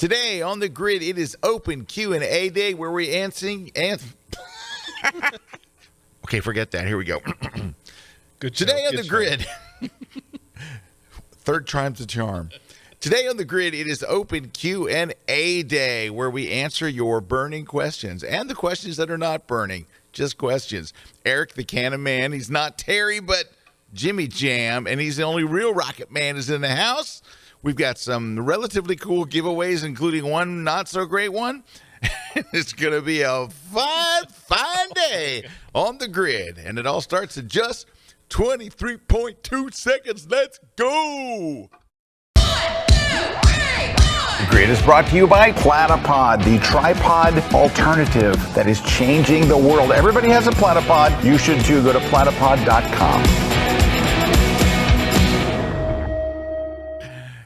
Today on the grid, it is open Q&A day where we answering. Okay, forget that. Here we go. Good Today on good the grid, third time's the charm. Today on the grid, it is open Q&A day where we answer your burning questions and the questions that are not burning, just questions. Erik, the Cannon Man, he's not Terry, but Jimmy Jam, and he's the only real Rocket Man is in the house. We've got some relatively cool giveaways, including one not so great one. It's going to be a fine day on the grid, and it all starts in just 23.2 seconds. Let's go. The Grid is brought to you by Platypod, the tripod alternative that is changing the world. Everybody has a Platypod. You should too. Go to platypod.com.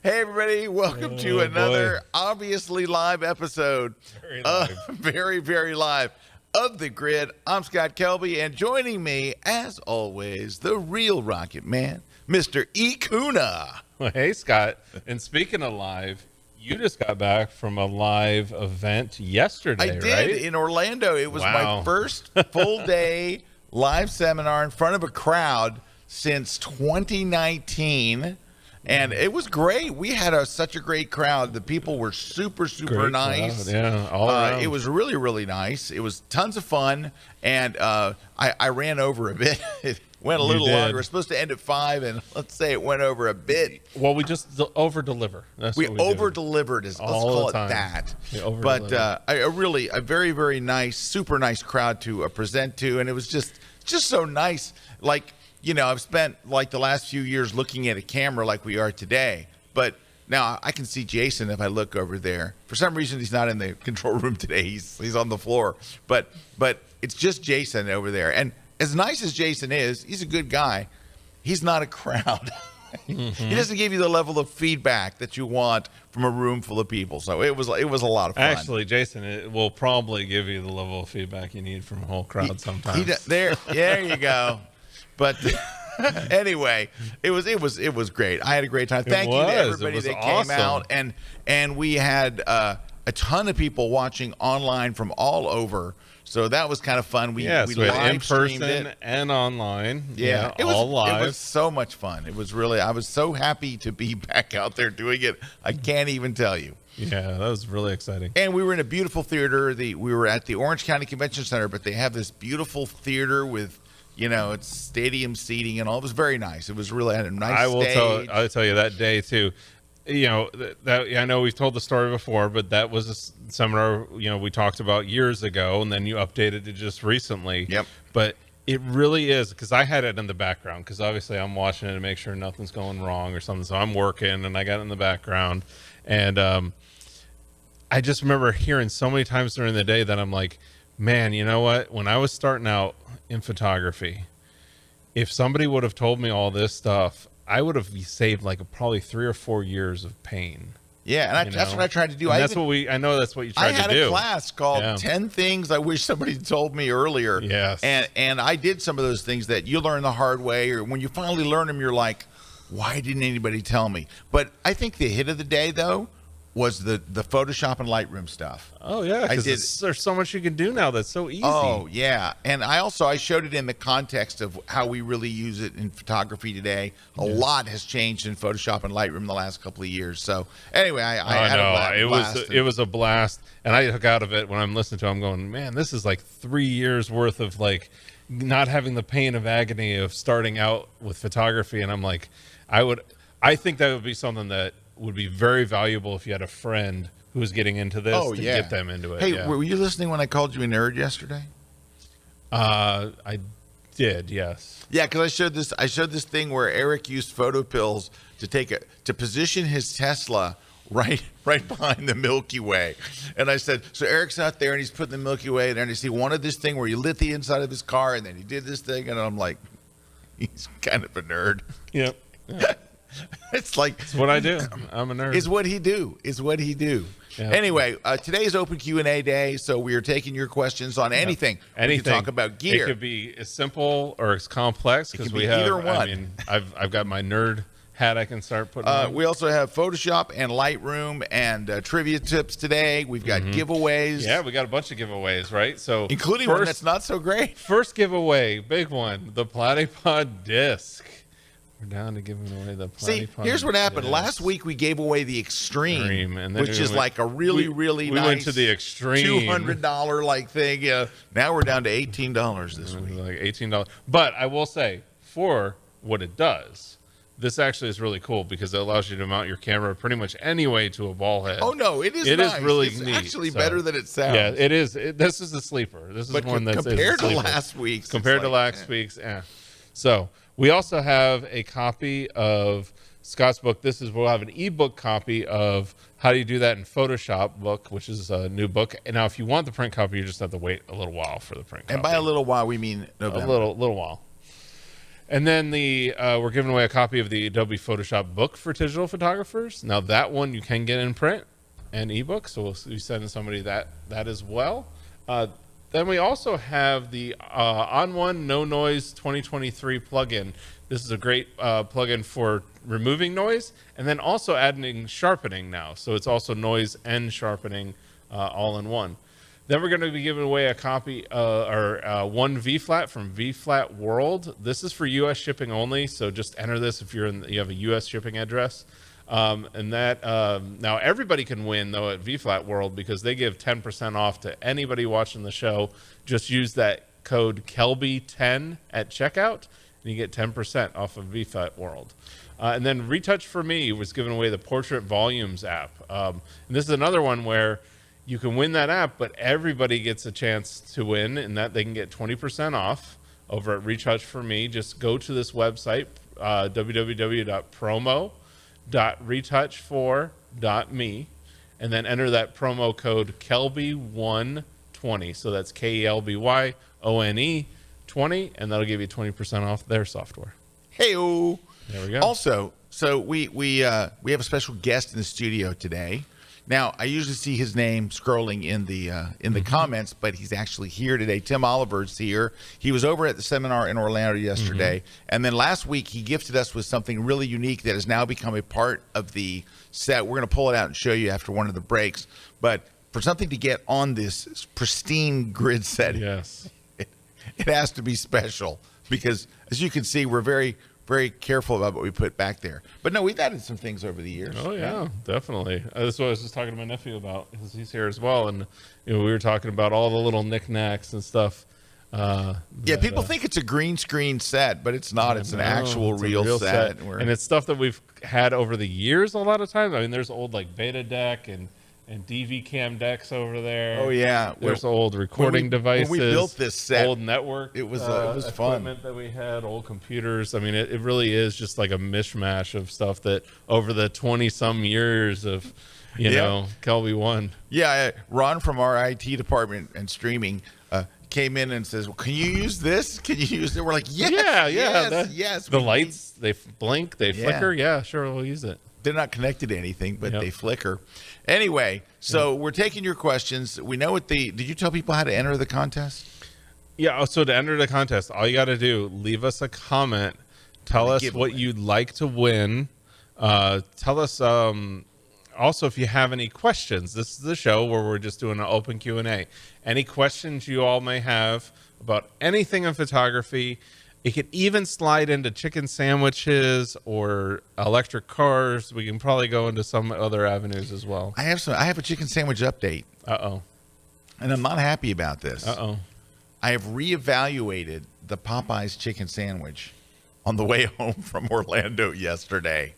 Hey, everybody. Welcome to another obviously live episode. Very live. Very, very live of The Grid. I'm Scott Kelby, and joining me, as always, the real Rocket Man, Mr. Kuna. Well, hey, Scott. And speaking of live, you just got back from a live event yesterday, I did, right? in Orlando. It was Wow. my first full day live seminar in front of a crowd since 2019. And it was great. We had such a great crowd. The people were super Great nice. crowd, yeah, all around. It was really, really nice. It was tons of fun. And I ran over a bit. It went a little did. longer. It was supposed to end at 5, and let's say it went over a bit. Well, we just over-deliver. That's We what we do. over-delivered. Let's All call the it time. that. We But over-deliver. a very, very nice, super nice crowd to present to. And it was just so nice. Like, you know, I've spent like the last few years looking at a camera like we are today, but now I can see Jason if I look over there. For some reason, he's not in the control room today. He's on the floor, but it's just Jason over there. And as nice as Jason is, he's a good guy. He's not a crowd. He doesn't give you the level of feedback that you want from a room full of people. So it was a lot of fun. Actually, Jason, it will probably give you the level of feedback you need from a whole crowd sometimes. There you go. But anyway, it was great. I had a great time. Thank you to everybody that came out, and we had a ton of people watching online from all over. So that was kind of fun. We had in live streamed person it. and online. Yeah, it was all live. It was so much fun. It was really. I was so happy to be back out there doing it. I can't even tell you. Yeah, that was really exciting. And we were in a beautiful theater. We were at the Orange County Convention Center, but they have this beautiful theater with, you know, it's stadium seating and all. It was very nice. It was really had a nice stage. I'll tell you that day too. You know, that I know we've told the story before, but that was a seminar, you know, we talked about years ago, and then you updated it just recently. Yep. But it really is, because I had it in the background, because obviously I'm watching it to make sure nothing's going wrong or something. So I'm working, and I got it in the background. And I just remember hearing so many times during the day that I'm like, man, you know what? When I was starting out in photography, if somebody would have told me all this stuff, I would have saved like probably 3 or 4 years of pain. Yeah, and that's what I tried to do. And I know that's what you tried to do. I had a class called 10 Things I Wish Somebody told me earlier. Yes. And I did some of those things that you learn the hard way, or when you finally learn them, you're like, why didn't anybody tell me? But I think the hit of the day, though, was the Photoshop and Lightroom stuff. Oh, yeah, because there's so much you can do now that's so easy. Oh, yeah. And I showed it in the context of how we really use it in photography today. A lot has changed in Photoshop and Lightroom in the last couple of years. So anyway, I had a blast. It was a blast. And I took out of it when I'm listening to it, I'm going, man, this is like 3 years worth of like not having the pain of agony of starting out with photography. And I'm like, I think that would be something that would be very valuable if you had a friend who was getting into this to get them into it. Hey, were you listening when I called you a nerd yesterday? I did, yes. Yeah, because I showed this thing where Erik used photo pills to position his Tesla right behind the Milky Way. And I said, so Erik's out there and he's putting the Milky Way there, and he wanted this thing where he lit the inside of his car, and then he did this thing, and I'm like, he's kind of a nerd. Yep. It's like, it's what I do. I'm a nerd. It's what he do. Yeah. Anyway, today is open Q&A day, so we are taking your questions on anything. Anything. We can talk about gear. It could be as simple or as complex, because we be have either one. I mean, I've got my nerd hat I can start putting on. We also have Photoshop and Lightroom and trivia tips today. We've got giveaways. Yeah, we got a bunch of giveaways, right? So including one that's not so great. First giveaway, big one, the Platypod disc. We're down to giving away the Platypod. See, here's what happened. disc. Last week we gave away the Extreme, and then which is like a really nice. We went to the Extreme $200 like thing. Now we're down to $18 this week. Like $18. But I will say, for what it does, this actually is really cool because it allows you to mount your camera pretty much any way to a ball head. Oh no, it is. It nice. is really it's neat. Actually, better than it sounds. Yeah, it is. This is the sleeper. This is one that's compared to last week's. Compared to last week's, yeah. So we also have a copy of Scott's book. We'll have an ebook copy of How Do You Do That in Photoshop book, which is a new book. And now, if you want the print copy, you just have to wait a little while for the print copy. And by a little while, we mean November. A little while. And then we're giving away a copy of the Adobe Photoshop book for digital photographers. Now that one you can get in print and ebook, so we'll be sending somebody that as well. Then we also have the On1 No Noise 2023 plugin. This is a great plugin for removing noise and then also adding sharpening now. So it's also noise and sharpening all in one. Then we're going to be giving away a copy or one V-Flat from V-Flat World. This is for U.S. shipping only, so just enter this if you have a U.S. shipping address. And that now everybody can win, though, at V-Flat World because they give 10% off to anybody watching the show. Just use that code Kelby10 at checkout, and you get 10% off of V-Flat World. And then Retouch for Me was giving away the Portrait Volumes app. And this is another one where you can win that app, but everybody gets a chance to win, and that they can get 20% off over at Retouch for Me. Just go to this website, www.promo.retouch4.me, and then enter that promo code Kelby120. So that's KELBYONE 20, and that'll give you 20% off their software. Hey-o. There we go. Also, so we have a special guest in the studio today. Now, I usually see his name scrolling in the comments, but he's actually here today. Tim Oliver's here. He was over at the seminar in Orlando yesterday, and then last week he gifted us with something really unique that has now become a part of the set. We're going to pull it out and show you after one of the breaks. But for something to get on this pristine grid set, yes, it has to be special because, as you can see, we're very careful about what we put back there. But no, we've added some things over the years. Oh, yeah, definitely. That's what I was just talking to my nephew about because he's here as well. And we were talking about all the little knickknacks and stuff. People think it's a green screen set, but it's not. It's an actual real set. And it's stuff that we've had over the years a lot of times. I mean, there's old like Beta deck and DV cam decks over there. Oh yeah, there's old recording devices. When we built this set, old network. It was fun. Equipment that we had, old computers. I mean, it really is just like a mishmash of stuff that over the 20-some years of Kelby One. Yeah, Ron from our IT department and streaming came in and says, well, "Can you use this? Can you use it?" We're like, "Yes, yes." The lights, they blink, they flicker. Yeah, sure, we'll use it. They're not connected to anything, but they flicker. Anyway, so we're taking your questions. We know what did you tell people how to enter the contest? Yeah, so to enter the contest, all you got to do, leave us a comment. Tell us what you'd like to win. Tell us also if you have any questions. This is the show where we're just doing an open Q&A. Any questions you all may have about anything in photography. It could even slide into chicken sandwiches or electric cars. We can probably go into some other avenues as well. I have a chicken sandwich update. Uh-oh. And I'm not happy about this. Uh-oh. I have reevaluated the Popeyes chicken sandwich on the way home from Orlando yesterday.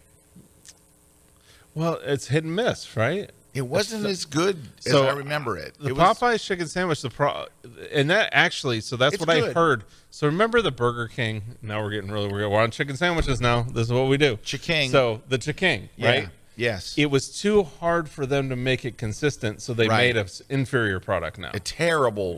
Well, it's hit and miss, right? It wasn't as good as I remember it. The Popeyes chicken sandwich, and that actually, so that's what I heard. So remember the Burger King? Now we're on chicken sandwiches now. This is what we do. Chicken. So the chicken, right? Yes. It was too hard for them to make it consistent, so they made an inferior product now. A terrible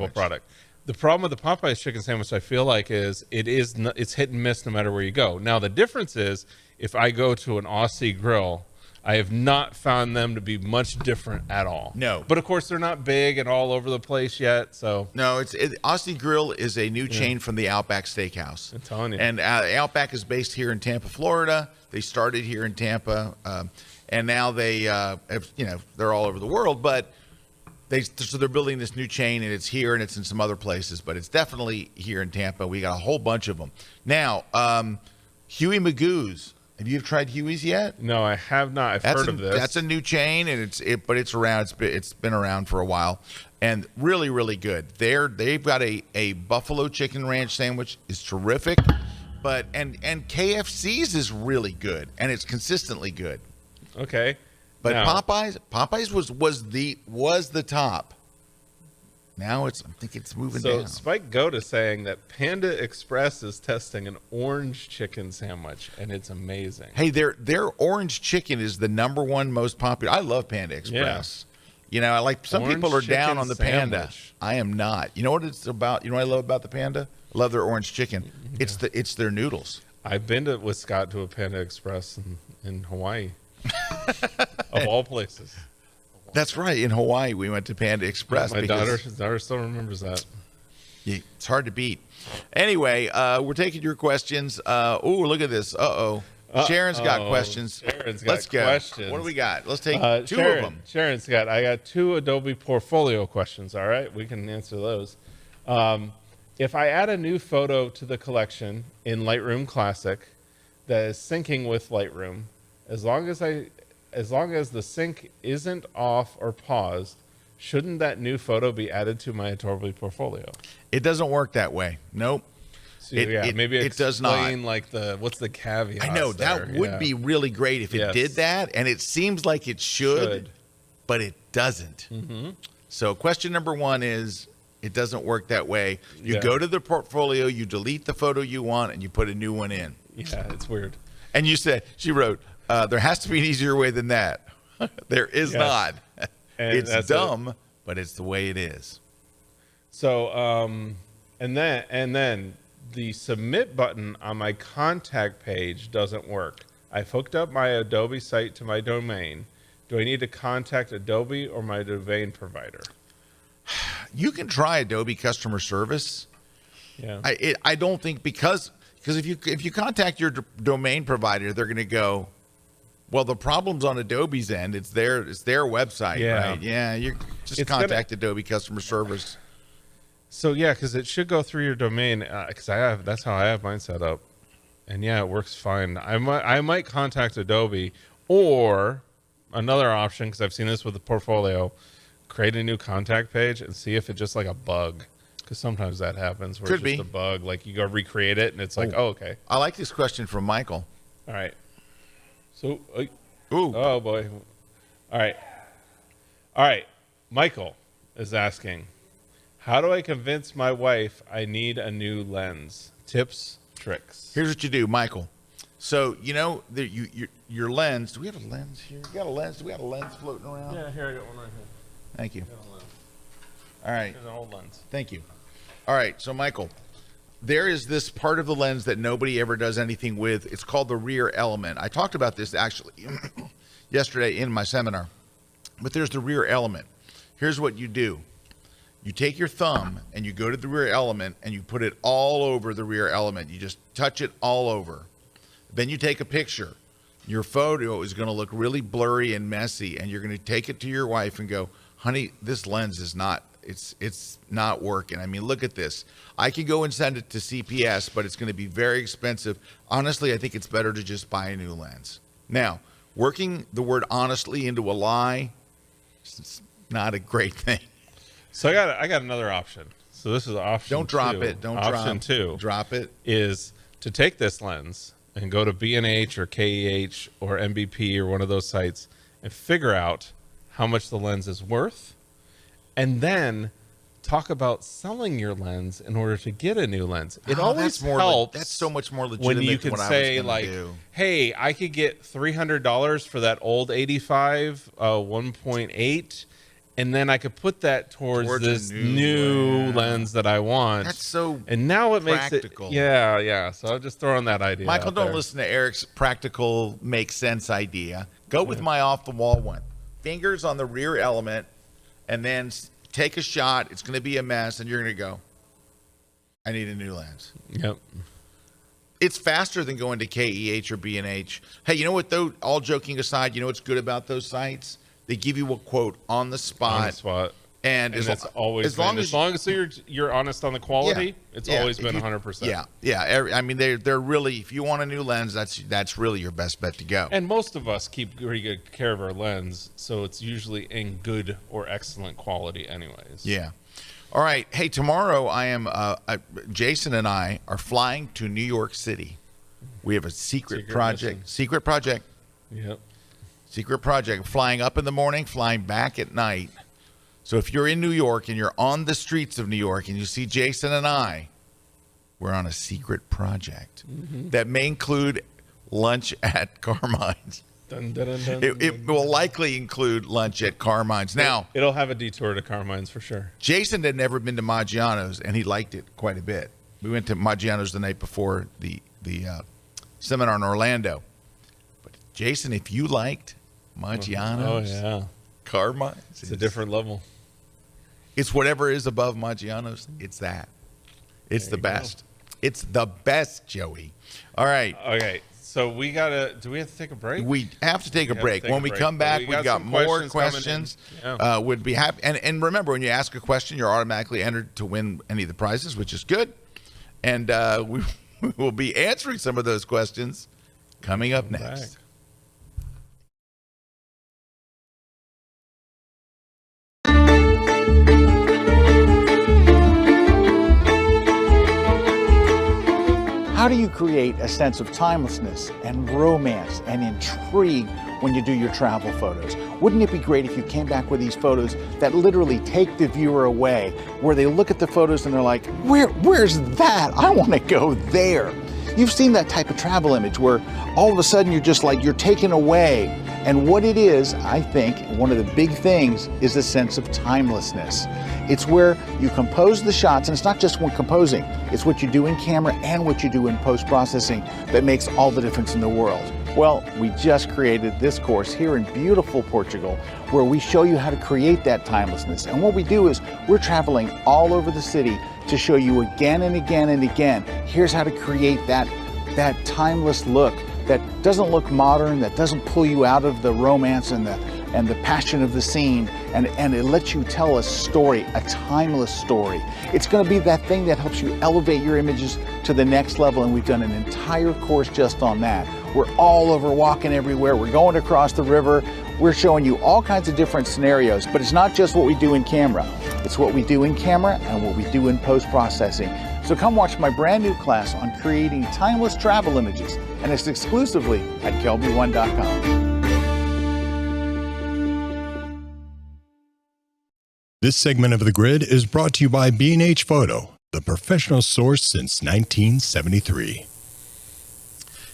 product. The problem with the Popeyes chicken sandwich, I feel like, is it's hit and miss no matter where you go. Now the difference is, if I go to an Aussie grill, I have not found them to be much different at all. No. But of course, they're not big and all over the place yet. So No, Aussie Grill is a new chain from the Outback Steakhouse. I'm telling you. And Outback is based here in Tampa, Florida. They started here in Tampa, and now they, they're all over the world. But they're building this new chain, and it's here and it's in some other places, but it's definitely here in Tampa. We got a whole bunch of them now. Huey Magoo's. Have you tried Huey's yet? No, I have not. I've heard of this. That's a new chain, and but it's around. It's been around for a while, and really, really good. They've got a buffalo chicken ranch sandwich. Is terrific, but and KFC's is really good, and it's consistently good. Okay, but now, Popeyes was the top. Now I think it's moving so down. Spike Goda saying that Panda Express is testing an orange chicken sandwich, and it's amazing. Hey, their orange chicken is the #1 most popular. I love Panda Express. Yeah. I like some Orange people are down chicken on the Panda. sandwich. I am not. You know what it's about? You know what I love about the Panda? I love their orange chicken. It's their noodles. I've been with Scott to a Panda Express in Hawaii, of all places. That's right. In Hawaii, we went to Panda Express. My daughter still remembers that. Yeah, it's hard to beat. Anyway, we're taking your questions. Look at this. Sharon's got questions. Sharon's got Let's go. questions. What do we got? Let's take two Sharon, of them. Sharon's got. I got 2 Adobe Portfolio questions. All right, we can answer those. If I add a new photo to the collection in Lightroom Classic that is syncing with Lightroom, as long as the sync isn't off or paused, shouldn't that new photo be added to my Adobe Portfolio? It doesn't work that way. Nope. So, maybe it does not. Like what's the caveat? I know that would be really great if it did that, and it seems like it should. But it doesn't. Mm-hmm. So question number 1 is it doesn't work that way. You go to the portfolio, you delete the photo you want, and you put a new one in. Yeah, it's weird. And she wrote, there has to be an easier way than that. There is not. It's dumb, but it's the way it is. So, and then the submit button on my contact page doesn't work. I've hooked up my Adobe site to my domain. Do I need to contact Adobe or my domain provider? You can try Adobe customer service. Yeah. I don't think because if you contact your domain provider, they're going to go, well, the problem's on Adobe's end. It's their website, right? Yeah, you just contact Adobe customer service. So yeah, because it should go through your domain. Because that's how I have mine set up, and yeah, it works fine. I might contact Adobe, or another option, because I've seen this with the portfolio, create a new contact page and see if it's just like a bug. Because sometimes that happens where it's just a bug. Like you go recreate it and it's like, oh, okay. I like this question from Michael. All right. So, oh boy. All right. Michael is asking, how do I convince my wife I need a new lens? Tips, tricks. Here's what you do, Michael. So, your lens. Do we have a lens here? You got a lens? Do we have a lens floating around? Yeah, here, I got one right here. Thank you. All right. Here's an old lens. Thank you. All right. So, Michael, there is this part of the lens that nobody ever does anything with. It's called the rear element. I talked about this actually yesterday in my seminar. But there's the rear element. Here's what you do. You take your thumb and you go to the rear element and you put it all over the rear element. You just touch it all over. Then you take a picture. Your photo is going to look really blurry and messy, and you're going to take it to your wife and go, honey, this lens is not, it's not working. I mean, look at this. I can go and send it to CPS, but it's going to be very expensive. Honestly, I think it's better to just buy a new lens. Now, working the word honestly into a lie, it's not a great thing. So I got another option. So this is option 2. Don't drop it. Don't drop it. Option 2. Drop it. Is to take this lens and go to B&H or KEH or MBP or one of those sites and figure out how much the lens is worth, and then talk about selling your lens in order to get a new lens. It always helps. That's so much more legitimate when you can say, like, hey, I could get $300 for that old 85 1.8, and then I could put that towards this new lens that I want. That's so and now it practical. Makes it yeah. So I'm just throwing that idea. Michael, out don't there. listen to Eric's practical make sense idea. Go with my off-the-wall one. Fingers on the rear element, and then take a shot. It's going to be a mess, and you're going to go, I need a new lens. Yep. It's faster than going to KEH or B&H. Hey, you know what, though? All joking aside, you know what's good about those sites? They give you a quote on the spot. On the spot. And it's always as long as you're honest on the quality, it's always been 100%. Yeah. I mean, they're really, if you want a new lens, that's really your best bet to go. And most of us keep pretty good care of our lens, so it's usually in good or excellent quality, anyways. Yeah. All right. Hey, tomorrow Jason and I are flying to New York City. We have a secret project. Mission. Secret project. Yep. Secret project. Flying up in the morning, flying back at night. So if you're in New York and you're on the streets of New York and you see Jason and I, we're on a secret project that may include lunch at Carmine's. Dun, dun, dun, dun, It will likely include lunch at Carmine's. Now, it'll have a detour to Carmine's for sure. Jason had never been to Maggiano's, and he liked it quite a bit. We went to Maggiano's the night before the seminar in Orlando. But Jason, if you liked Maggiano's, Carmine's, it's a different level. It's whatever is above Maggiano's. It's that. It's the best. It's the best, Joey. All right. Okay. So do we have to take a break? We have to take a break. When we come back, we've got more questions. Would be happy. And remember, when you ask a question, you're automatically entered to win any of the prizes, which is good. And we will be answering some of those questions coming up next. How do you create a sense of timelessness and romance and intrigue when you do your travel photos? Wouldn't it be great if you came back with these photos that literally take the viewer away, where they look at the photos and they're like, where's that? I want to go there. You've seen that type of travel image where all of a sudden you're taken away. And what it is, I think, one of the big things is a sense of timelessness. It's where you compose the shots, and it's not just when composing, it's what you do in camera and what you do in post-processing that makes all the difference in the world. Well, we just created this course here in beautiful Portugal where we show you how to create that timelessness. And what we do is we're traveling all over the city to show you again and again and again, here's how to create that timeless look that doesn't look modern, that doesn't pull you out of the romance and the passion of the scene, and it lets you tell a story, a timeless story. It's going to be that thing that helps you elevate your images to the next level, and we've done an entire course just on that. We're all over, walking everywhere. We're going across the river. We're showing you all kinds of different scenarios, but it's not just what we do in camera. It's what we do in camera and what we do in post-processing. So come watch my brand new class on creating timeless travel images, and it's exclusively at kelby1.com. This segment of The Grid is brought to you by B&H Photo, the professional source since 1973.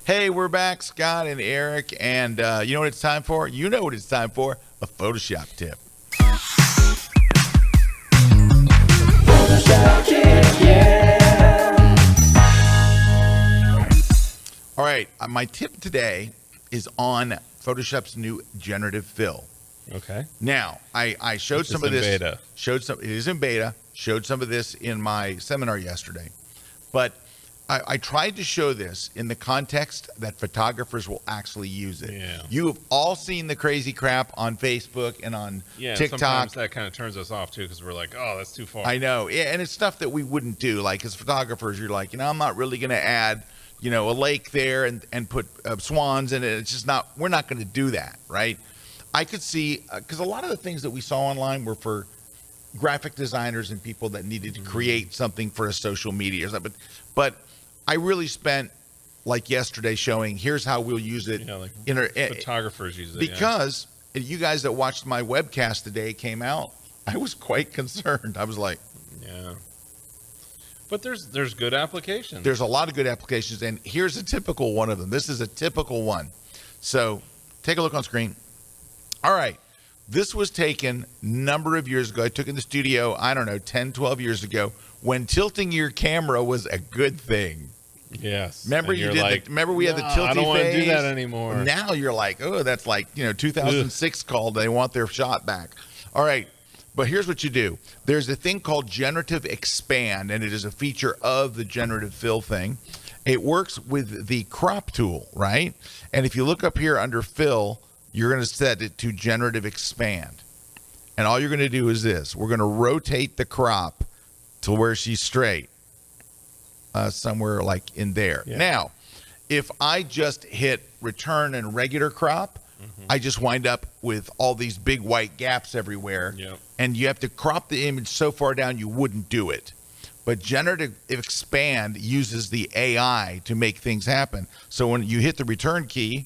Hey, we're back, Scott and Eric, and you know what it's time for? You know what it's time for? A Photoshop tip. Photoshop tip, yeah. All right, my tip today is on Photoshop's new generative fill. Okay. Now, I showed some of this. Beta. It is in beta. Showed some of this in my seminar yesterday, but I tried to show this in the context that photographers will actually use it. Yeah. You have all seen the crazy crap on Facebook and on TikTok. Sometimes that kind of turns us off too, because we're like, oh, that's too far. I know, yeah, and it's stuff that we wouldn't do. Like as photographers, you're like, I'm not really going to add, a lake there and put swans in it. It's just not. We're not going to do that, right? I could see, because a lot of the things that we saw online were for graphic designers and people that needed to create something for a social media or something. But I really spent like yesterday showing here's how we'll use it. Photographers use it. Because you guys that watched my webcast today came out, I was quite concerned. I was like, yeah. But there's good applications. There's a lot of good applications, and here's a typical one of them. This is a typical one. So take a look on screen. All right. This was taken a number of years ago. I took it in the studio, 10, 12 years ago, when tilting your camera was a good thing. Yes. Remember And you you're did like, remember we had the "No, tilty I don't want to do phase? that anymore. Now you're like, oh, that's like, 2006 called. They want their shot back. All right. But here's what you do. There's a thing called generative expand, and it is a feature of the generative fill thing. It works with the crop tool, right? And if you look up here under fill, you're going to set it to generative expand. And all you're going to do is this. We're going to rotate the crop to where she's straight, somewhere like in there. Yeah. Now, if I just hit return and regular crop, I just wind up with all these big white gaps everywhere. Yep. And you have to crop the image so far down you wouldn't do it. But generative expand uses the AI to make things happen. So when you hit the return key,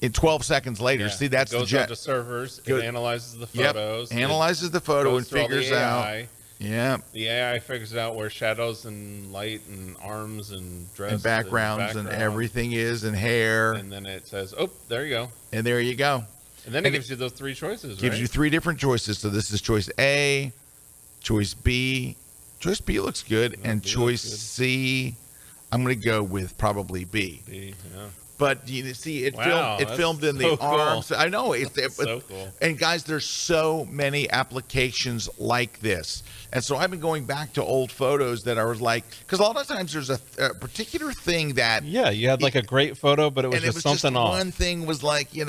in 12 seconds later, see, that's it goes the out to servers. Go- It analyzes the Yep, photos. analyzes the photo and goes through all the figures out. AI. Yeah, The AI figures out where shadows and light and arms and dress and backgrounds and everything is, and hair, And then it says, "Oh, there you go." and there you go. And then it And gives you those three choices. Gives right? you three different choices. So this is choice A, choice B. Choice B looks good, and B choice looks good. C, I'm going to go with probably B. B, yeah. But you see, it Wow, filmed. It that's filmed in the so cool. arms. I know So cool. And guys, there's so many applications like this. And so I've been going back to old photos that I was like, because a lot of times there's a particular thing that, Yeah, you had like a great photo, but it was and just something off. one thing was like, and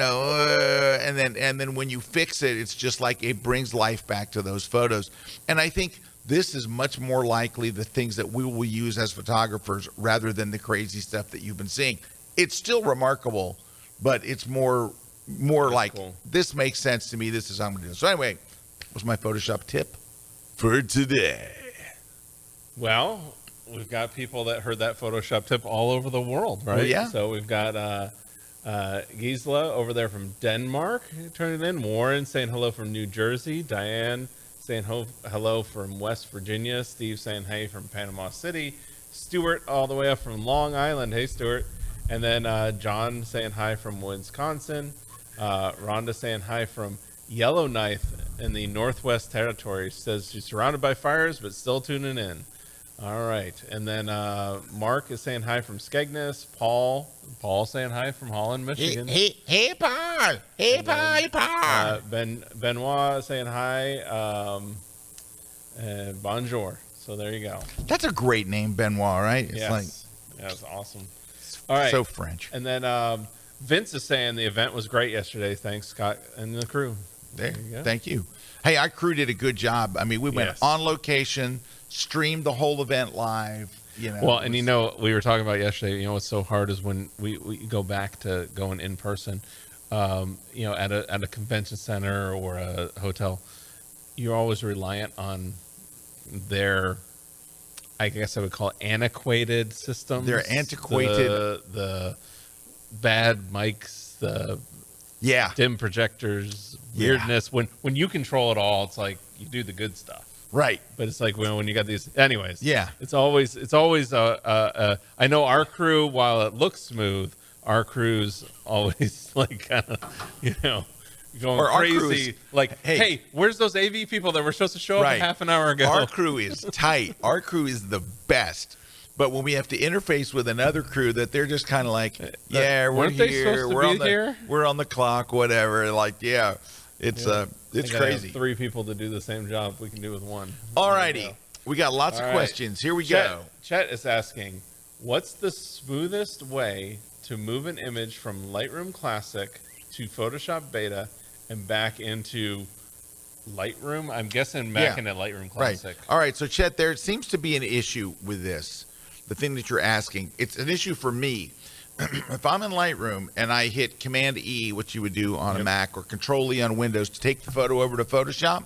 then when you fix it, it's just like it brings life back to those photos. And I think this is much more likely the things that we will use as photographers rather than the crazy stuff that you've been seeing. It's still remarkable, but it's more like, cool. This makes sense to me. This is how I'm going to do it. So anyway, what's my Photoshop tip for today? Well, we've got people that heard that Photoshop tip all over the world, right? Well, yeah. So we've got Gisela over there from Denmark turning in. Warren saying hello from New Jersey. Diane saying hello from West Virginia. Steve saying hey from Panama City. Stuart all the way up from Long Island. Hey, Stuart. And then John saying hi from Wisconsin. Rhonda saying hi from Yellowknife in the Northwest Territories. Says she's surrounded by fires, but still tuning in. All right. And then Mark is saying hi from Skegness. Paul saying hi from Holland, Michigan. Hey, Paul. Hey, Paul. Hey, Paul. Benoit saying hi. Bonjour. So there you go. That's a great name, Benoit, right? It's Yes. like That's awesome. All right. so French. And then Vince is saying the event was great yesterday. Thanks, Scott and the crew. There you go. Thank you. Hey, our crew did a good job. I mean, we went Yes. on location, streamed the whole event live. Well, and we were talking about yesterday, what's so hard is when we go back to going in person, at a convention center or a hotel, you're always reliant on their, I guess I would call it antiquated systems. They're antiquated. The bad mics, the Yeah. dim projectors, Yeah. weirdness. When you control it all, it's like you do the good stuff. Right. But it's like when you got these, anyways. Yeah. It's always. I know our crew, while it looks smooth, our crew's always like kind of, going Or our crew crazy. is- Like, hey. hey, where's those AV people that were supposed to show up Right. half an hour ago? Our crew is tight. Our crew is the best. But when we have to interface with another crew, that they're just kind of like, yeah, we're weren't they here, supposed to we're be on the here? we're on the clock, whatever. Like, yeah, it's I it's gotta have crazy. 3 people to do the same job we can do with one. All There you righty, go. we got lots All of right. questions. Here we Chet, go. Chet is asking, what's the smoothest way to move an image from Lightroom Classic to Photoshop Beta and back into Lightroom? I'm guessing back into Lightroom Classic. Right. All right. So, Chet, there seems to be an issue with this. The thing that you're asking, it's an issue for me. If I'm in Lightroom and I hit Command E, which you would do on a Mac, or Control E on Windows to take the photo over to Photoshop,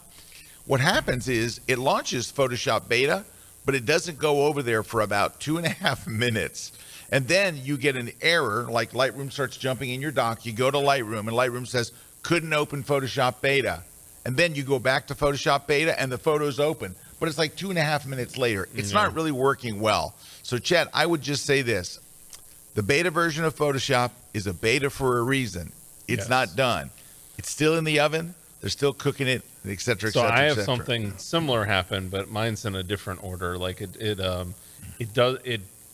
what happens is it launches Photoshop Beta, but it doesn't go over there for about 2.5 minutes. And then you get an error, like Lightroom starts jumping in your dock. You go to Lightroom, and Lightroom says, couldn't open Photoshop Beta. And then you go back to Photoshop Beta, and the photo's open. But it's like 2.5 minutes later. It's not really working well. So, Chet, I would just say this. The beta version of Photoshop is a beta for a reason. It's Yes. not done. It's still in the oven. They're still cooking it, et cetera, et So cetera, I et have cetera. something similar happen, but mine's in a different order. Like it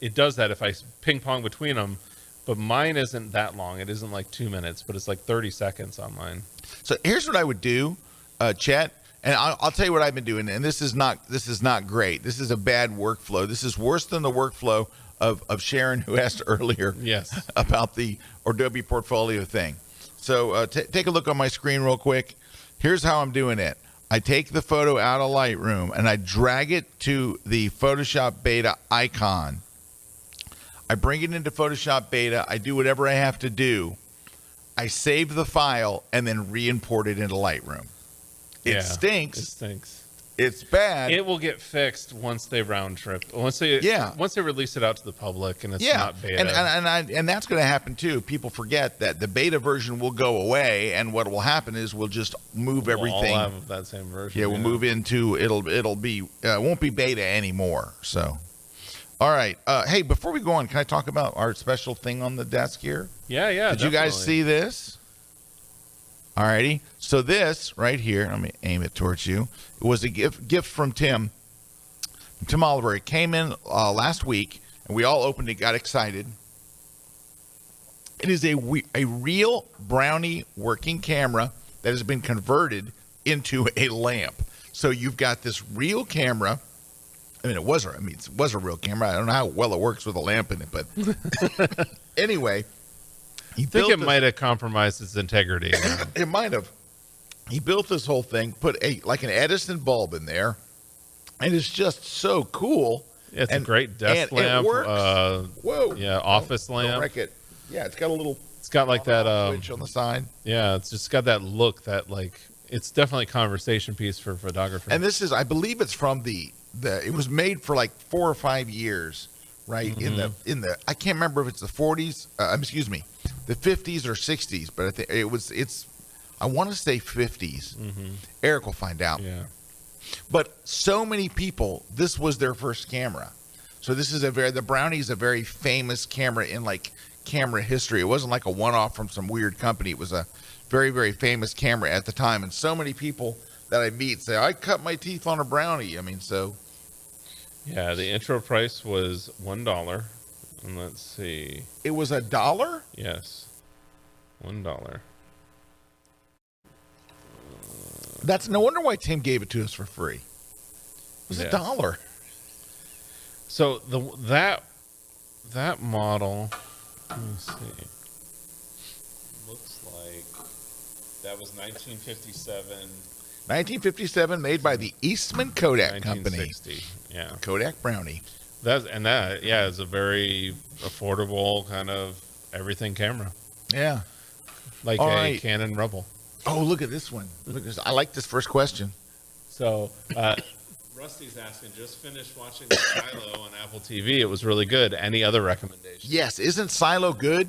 it does that if I ping pong between them. But mine isn't that long. It isn't like 2 minutes, but it's like 30 seconds on mine. So here's what I would do, Chet, and I'll tell you what I've been doing. And this is not great. This is a bad workflow. This is worse than the workflow of Sharon, who asked earlier Yes. about the Adobe portfolio thing. So take a look on my screen real quick. Here's how I'm doing it. I take the photo out of Lightroom and I drag it to the Photoshop Beta icon. I bring it into Photoshop Beta. I do whatever I have to do. I save the file and then re-import it into Lightroom. It stinks. It stinks. It's bad. It will get fixed once they round trip. Once they release it out to the public and it's not beta. And that's going to happen too. People forget that the beta version will go away, and what will happen is we'll just move everything. All have that same version. Yeah, we'll move into it won't be beta anymore. So, all right. Hey, before we go on, can I talk about our special thing on the desk here? Yeah. Did you guys see this? All righty. So this right here, let me aim it towards you. It was a gift from Tim Oliver. It came in last week, and we all opened it, got excited. It is a real Brownie working camera that has been converted into a lamp. So you've got this real camera. It was a real camera. I don't know how well it works with a lamp in it, but anyway. I think it might have compromised its integrity. It might have. He built this whole thing, put an Edison bulb in there, and it's just so cool. Yeah, it's a great desk lamp. It works. Whoa. Yeah, office lamp. Don't wreck it. Yeah, it's got a little. It's got like that switch on the side. Yeah, it's just got that look that it's definitely a conversation piece for photographers. And this is, I believe, it's from it was made for like 4 or 5 years, right? Mm-hmm. In the I can't remember if it's the 40s. Excuse me. The 50s or 60s, but I think I want to say 50s. Mm-hmm. Erik will find out. Yeah. But so many people, this was their first camera. So this is the Brownie is a very famous camera in like camera history. It wasn't like a one-off from some weird company. It was a very, very famous camera at the time. And so many people that I meet say, I cut my teeth on a Brownie. I mean, so. Yeah, the intro price was $1. And let's see. It was $1? Yes. $1. That's no wonder why Tim gave it to us for free. It was $1. So that model, let me see. Looks like that was 1957. 1957, made by the Eastman Kodak Company. 1960. Yeah. Kodak Brownie. That is a very affordable kind of everything camera. Yeah. Like All a right. Canon Rebel. Oh, look at this one. Look at this. I like this first question. So, Rusty's asking, just finished watching the Silo on Apple TV. It was really good. Any other recommendations? Yes. Isn't Silo good?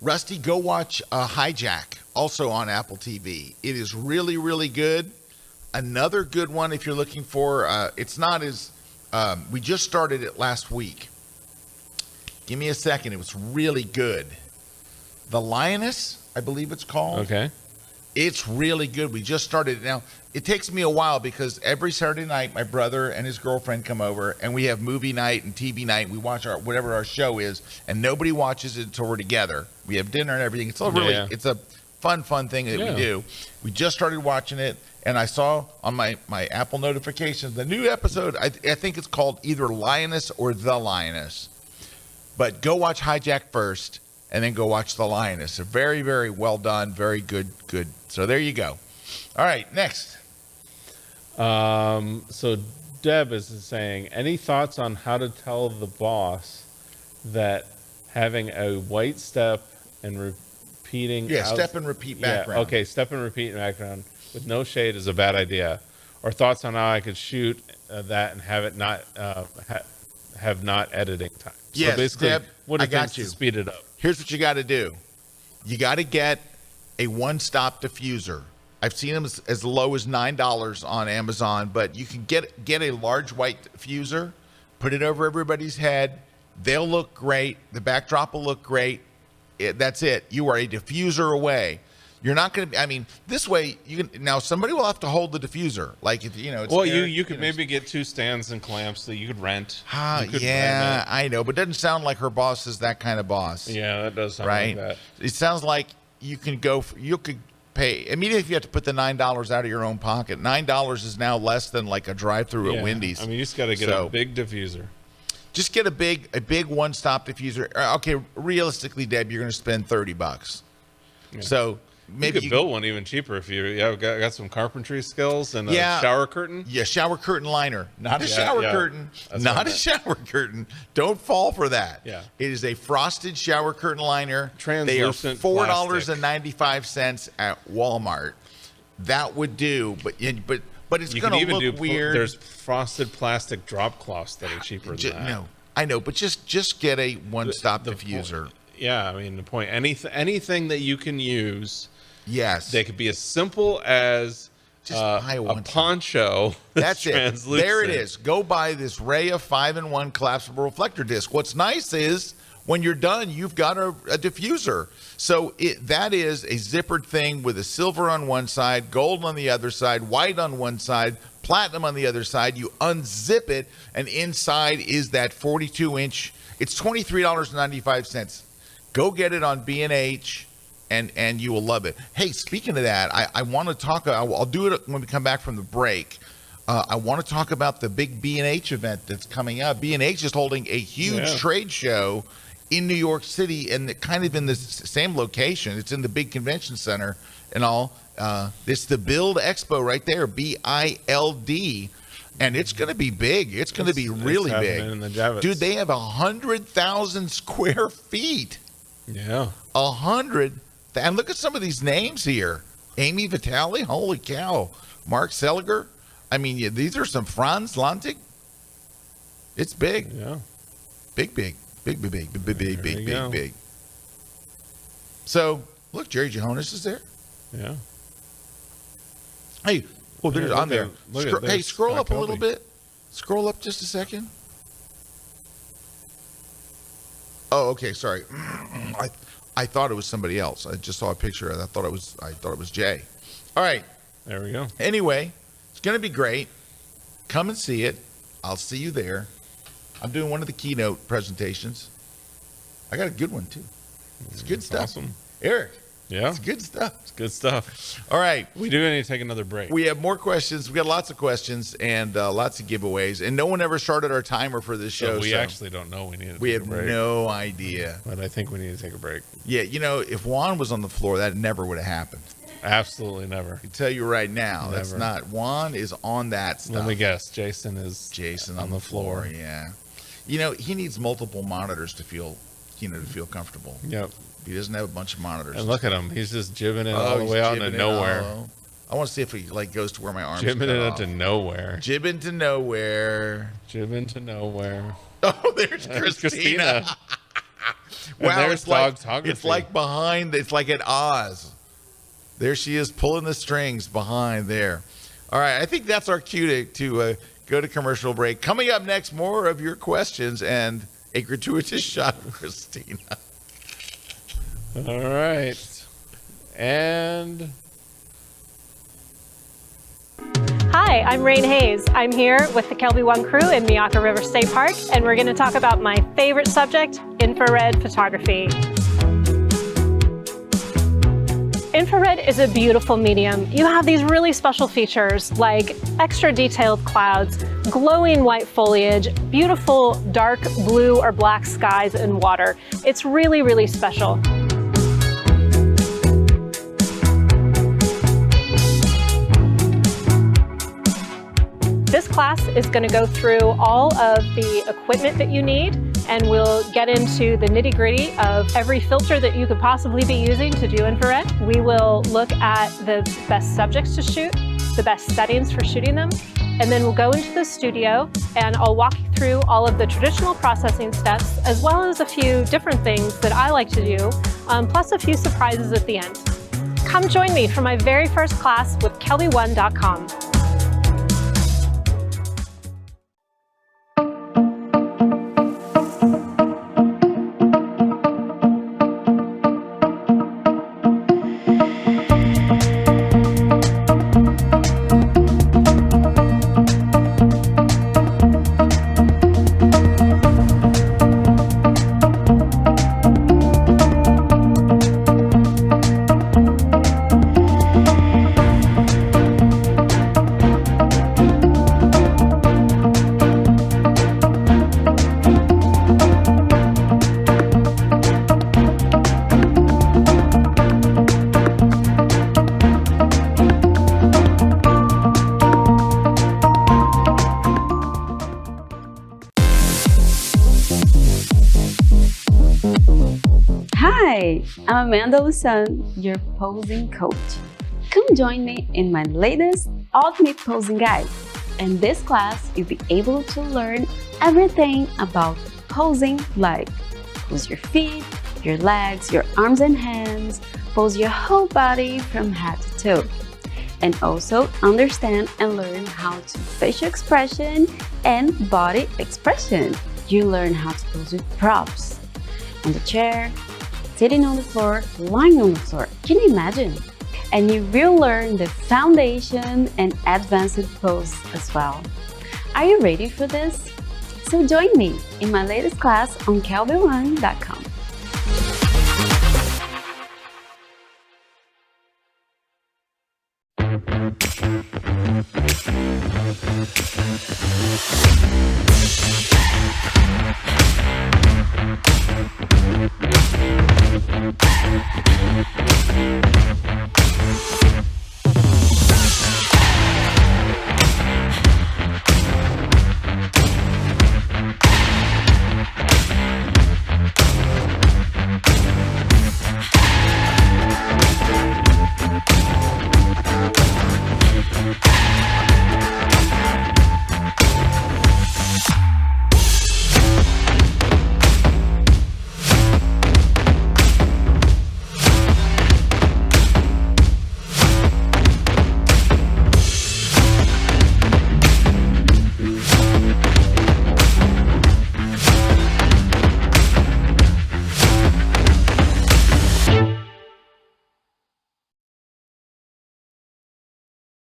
Rusty, go watch Hijack, also on Apple TV. It is really, really good. Another good one if you're looking for, it's not as, we just started it last week. Give me a second. It was really good. The Lioness, I believe it's called. Okay. It's really good. We just started it. Now, it takes me a while because every Saturday night, my brother and his girlfriend come over, and we have movie night and TV night. We watch whatever our show is, and nobody watches it until we're together. We have dinner and everything. It's all really, it's a fun thing that we do. We just started watching it, and I saw on my Apple notifications the new episode. I think it's called either Lioness or The Lioness. But go watch Hijack first, and then go watch The Lioness. They're very, very well done. Very good. So there you go. All right, next. So Deb is saying, any thoughts on how to tell the boss that having a white step and repeating... Yeah, step and repeat background. Yeah, okay, step and repeat background with no shade is a bad idea. Or thoughts on how I could shoot that and have it not have not editing time. So Yes, basically, Deb, what I it got takes you. to speed it up. Here's what you got to do. You got to get a one-stop diffuser. I've seen them as low as $9 on Amazon, but you can get a large white diffuser, put it over everybody's head. They'll look great. The backdrop will look great. That's it. You are a diffuser away. You're not going to. I mean, this way you can. Now somebody will have to hold the diffuser. Like if it's Well, Erik, you could maybe get 2 stands and clamps that you could rent. Ah, You could yeah, rent I know, but it doesn't sound like her boss is that kind of boss. it. Yeah, that does sound right. like that. It sounds like you can go. You could pay immediately if you have to put the $9 out of your own pocket. $9 is now less than like a drive-through at Wendy's. I mean, you just got to get a big diffuser. Just get a big one-stop diffuser. Okay, realistically, Deb, you're going to spend $30. Yeah. So maybe you could build one even cheaper if you got some carpentry skills and a Yeah. shower curtain. Yeah, shower curtain liner, not a shower curtain, That's not what I a meant. shower curtain. Don't fall for that. Yeah. It is a frosted shower curtain liner. Translucent They are $4.95 at Walmart. That would do, but it's You going can to even look do weird. There's frosted plastic drop cloths that are cheaper than that. No, I know, but just get a one-stop diffuser. Yeah, I mean the point. Anything that you can use. Yes, They could be as simple as Just buy a one. poncho. That's it. translucent. There it is. Go buy this Rhea 5-in-1 collapsible reflector disc. What's nice is when you're done, you've got a diffuser. So that is a zippered thing with a silver on one side, gold on the other side, white on one side, platinum on the other side. You unzip it, and inside is that 42-inch. It's $23.95. Go get it on B&H. And you will love it. Hey, speaking of that, I want to talk. I'll do it when we come back from the break. I want to talk about the big B&H event that's coming up. B&H is holding a huge trade show in New York City, and kind of in the same location. It's in the big convention center and all. It's the Build Expo right there, BILD, and it's going to be big. It's going to be really big, in the Javits. dude. They have 100,000 square feet. Yeah. 100. And look at some of these names here. Amy Vitale, holy cow. Mark Seliger. I mean, these are some Franz Lantig. It's big. Yeah. Big. go. So, look, Jerry Johannes is there. Yeah. Hey, well, there's on there. Hey, there's scroll up a little Kelby. bit. Scroll up just a second. Oh, okay. Sorry. I thought it was somebody else. I just saw a picture. I thought it was Jay. All right. There we go. Anyway, it's going to be great. Come and see it. I'll see you there. I'm doing one of the keynote presentations. I got a good one, too. It's good stuff. Awesome. Erik. Yeah. It's good stuff. It's good stuff. All right. We do need to take another break. We have more questions. We got lots of questions and lots of giveaways. And no one ever started our timer for this show. we so actually don't know we need to we take have a break. no idea. But I think we need to take a break. Yeah, if Juan was on the floor, that never would have happened. Absolutely never. I can tell you right now, that's Never. not. Juan is on that stuff. Let me guess. Jason is Jason on the floor. Yeah. He needs multiple monitors to feel comfortable. Yep. He doesn't have a bunch of monitors. And look at him. He's just jibbing it Oh, all the he's way out jibbing into it nowhere. all. I want to see if he goes to where my arms Jibbing cut it off. into nowhere. Jibbing to nowhere. Jibbing to nowhere. Oh, there's Christina. And Wow, there's it's like dogtography. behind. It's like at Oz. There she is pulling the strings behind there. All right, I think that's our cue to go to commercial break. Coming up next, more of your questions and a gratuitous shot of Christina. All right. And Hi, I'm Rain Hayes. I'm here with the Kelby One crew in Miyaka River State Park, and we're going to talk about my favorite subject, infrared photography. Infrared is a beautiful medium. You have these really special features like extra detailed clouds, glowing white foliage, beautiful dark blue or black skies and water. It's really, really special. This class is going to go through all of the equipment that you need, and we'll get into the nitty-gritty of every filter that you could possibly be using to do infrared. We will look at the best subjects to shoot, the best settings for shooting them, and then we'll go into the studio and I'll walk you through all of the traditional processing steps, as well as a few different things that I like to do, plus a few surprises at the end. Come join me for my very first class with kelby1.com. I'm Amanda Lusan, your posing coach. Come join me in my latest Ultimate Posing Guide. In this class, you'll be able to learn everything about posing, like pose your feet, your legs, your arms and hands, pose your whole body from head to toe. And also understand and learn how to facial expression and body expression. You learn how to pose with props, on the chair, sitting on the floor, lying on the floor. Can you imagine? And you will learn the foundation and advanced pose as well. Are you ready for this? So join me in my latest class on kelby1.com.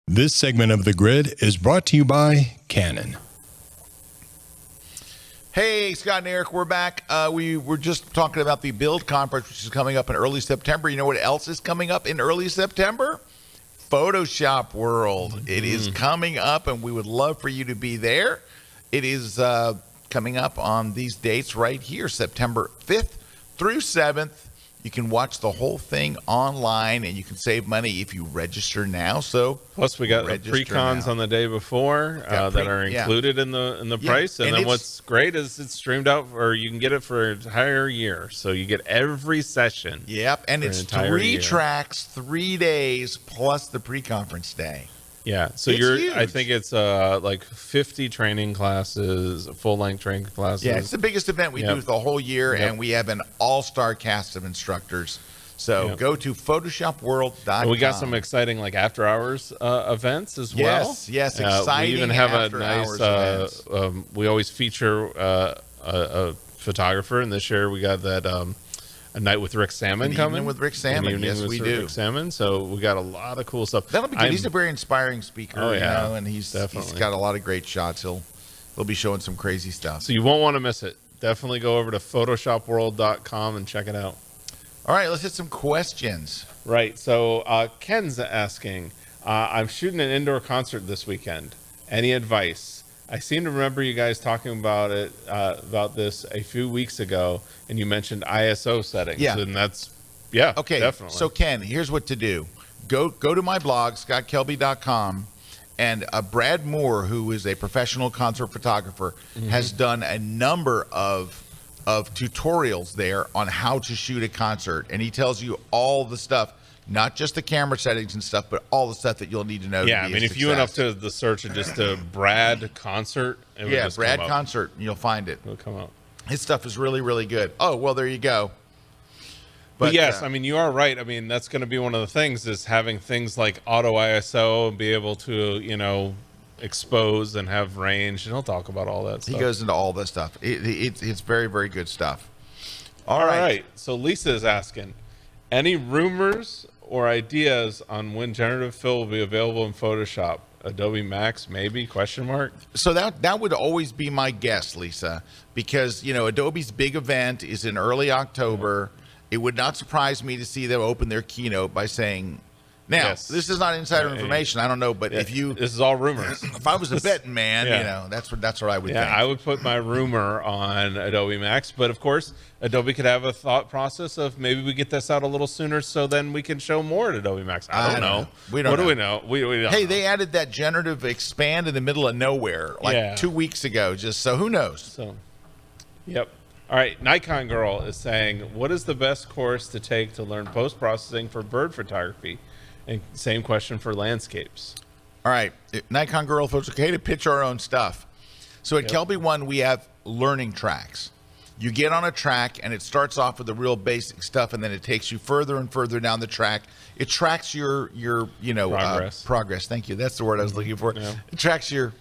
This segment of The Grid is brought to you by Canon. Hey, Scott and Eric, we're back. We were just talking about the Build Conference, which is coming up in early September. You know what else is coming up in early September? Photoshop World. It is coming up, and we would love for you to be there. It is coming up on these dates right here, September 5th through 7th. You can watch the whole thing online, and you can save money if you register now. So plus we got the pre-cons on the day before that are included in the price. And then what's great is it's streamed out, or you can get it for an entire year. So you get every session. Yep, and it's 3 tracks, 3 days, plus the pre-conference day. Yeah, so I think it's like 50 training classes, full-length training classes. Yeah, it's the biggest event we do the whole year, and we have an all-star cast of instructors. So go to photoshopworld.com. And we got some exciting like after-hours events as well. Yes, exciting. We even have a nice. We always feature a photographer, and this year we got that. A night with Rick Salmon coming. With Rick Salmon, yes, we do. Rick Salmon, so we got a lot of cool stuff. That'll be good. He's a very inspiring speaker, and he's got a lot of great shots. He'll be showing some crazy stuff. So you won't want to miss it. Definitely go over to photoshopworld.com and check it out. All right, let's hit some questions. Right. So Ken's asking, I'm shooting an indoor concert this weekend. Any advice? I seem to remember you guys talking about this a few weeks ago, and you mentioned ISO settings. Yeah, and that's okay. Definitely. So Ken, here's what to do: go to my blog, scottkelby.com, and Brad Moore, who is a professional concert photographer, has done a number of tutorials there on how to shoot a concert, and he tells you all the stuff. Not just the camera settings and stuff, but all the stuff that you'll need to know. Yeah, to be I mean, if you went up to the search and just to Brad Concert, it would just Brad come up. Concert, and you'll find it. It'll come up. His stuff is really, really good. Oh, well, there you go. But yes, I mean, you are right. I mean, that's going to be one of the things is having things like auto ISO and be able to, expose and have range. And he'll talk about all that stuff. He goes into all this stuff. It's very, very good stuff. All right. So Lisa is asking, any rumors or ideas on when generative fill will be available in Photoshop? Adobe Max, maybe? ? So that would always be my guess, Lisa, because Adobe's big event is in early October. It would not surprise me to see them open their keynote by saying, now this is not insider information. I don't know, but this is all rumors. If I was a betting man, that's what I would think. I would put my rumor on Adobe Max, but of course, Adobe could have a thought process of maybe we get this out a little sooner so then we can show more at Adobe Max. I don't know. We don't know. What do we know? We don't know. They added that generative expand in the middle of nowhere 2 weeks ago, just so who knows? So, yep. All right, Nikon Girl is saying, what is the best course to take to learn post-processing for bird photography? And same question for landscapes. All right, Nikon Girl, if it's okay to pitch our own stuff. So at Kelby One, we have learning tracks. You get on a track, and it starts off with the real basic stuff, and then it takes you further and further down the track. It tracks your Progress. Progress. Thank you. That's the word I was looking for. Yeah. It tracks your,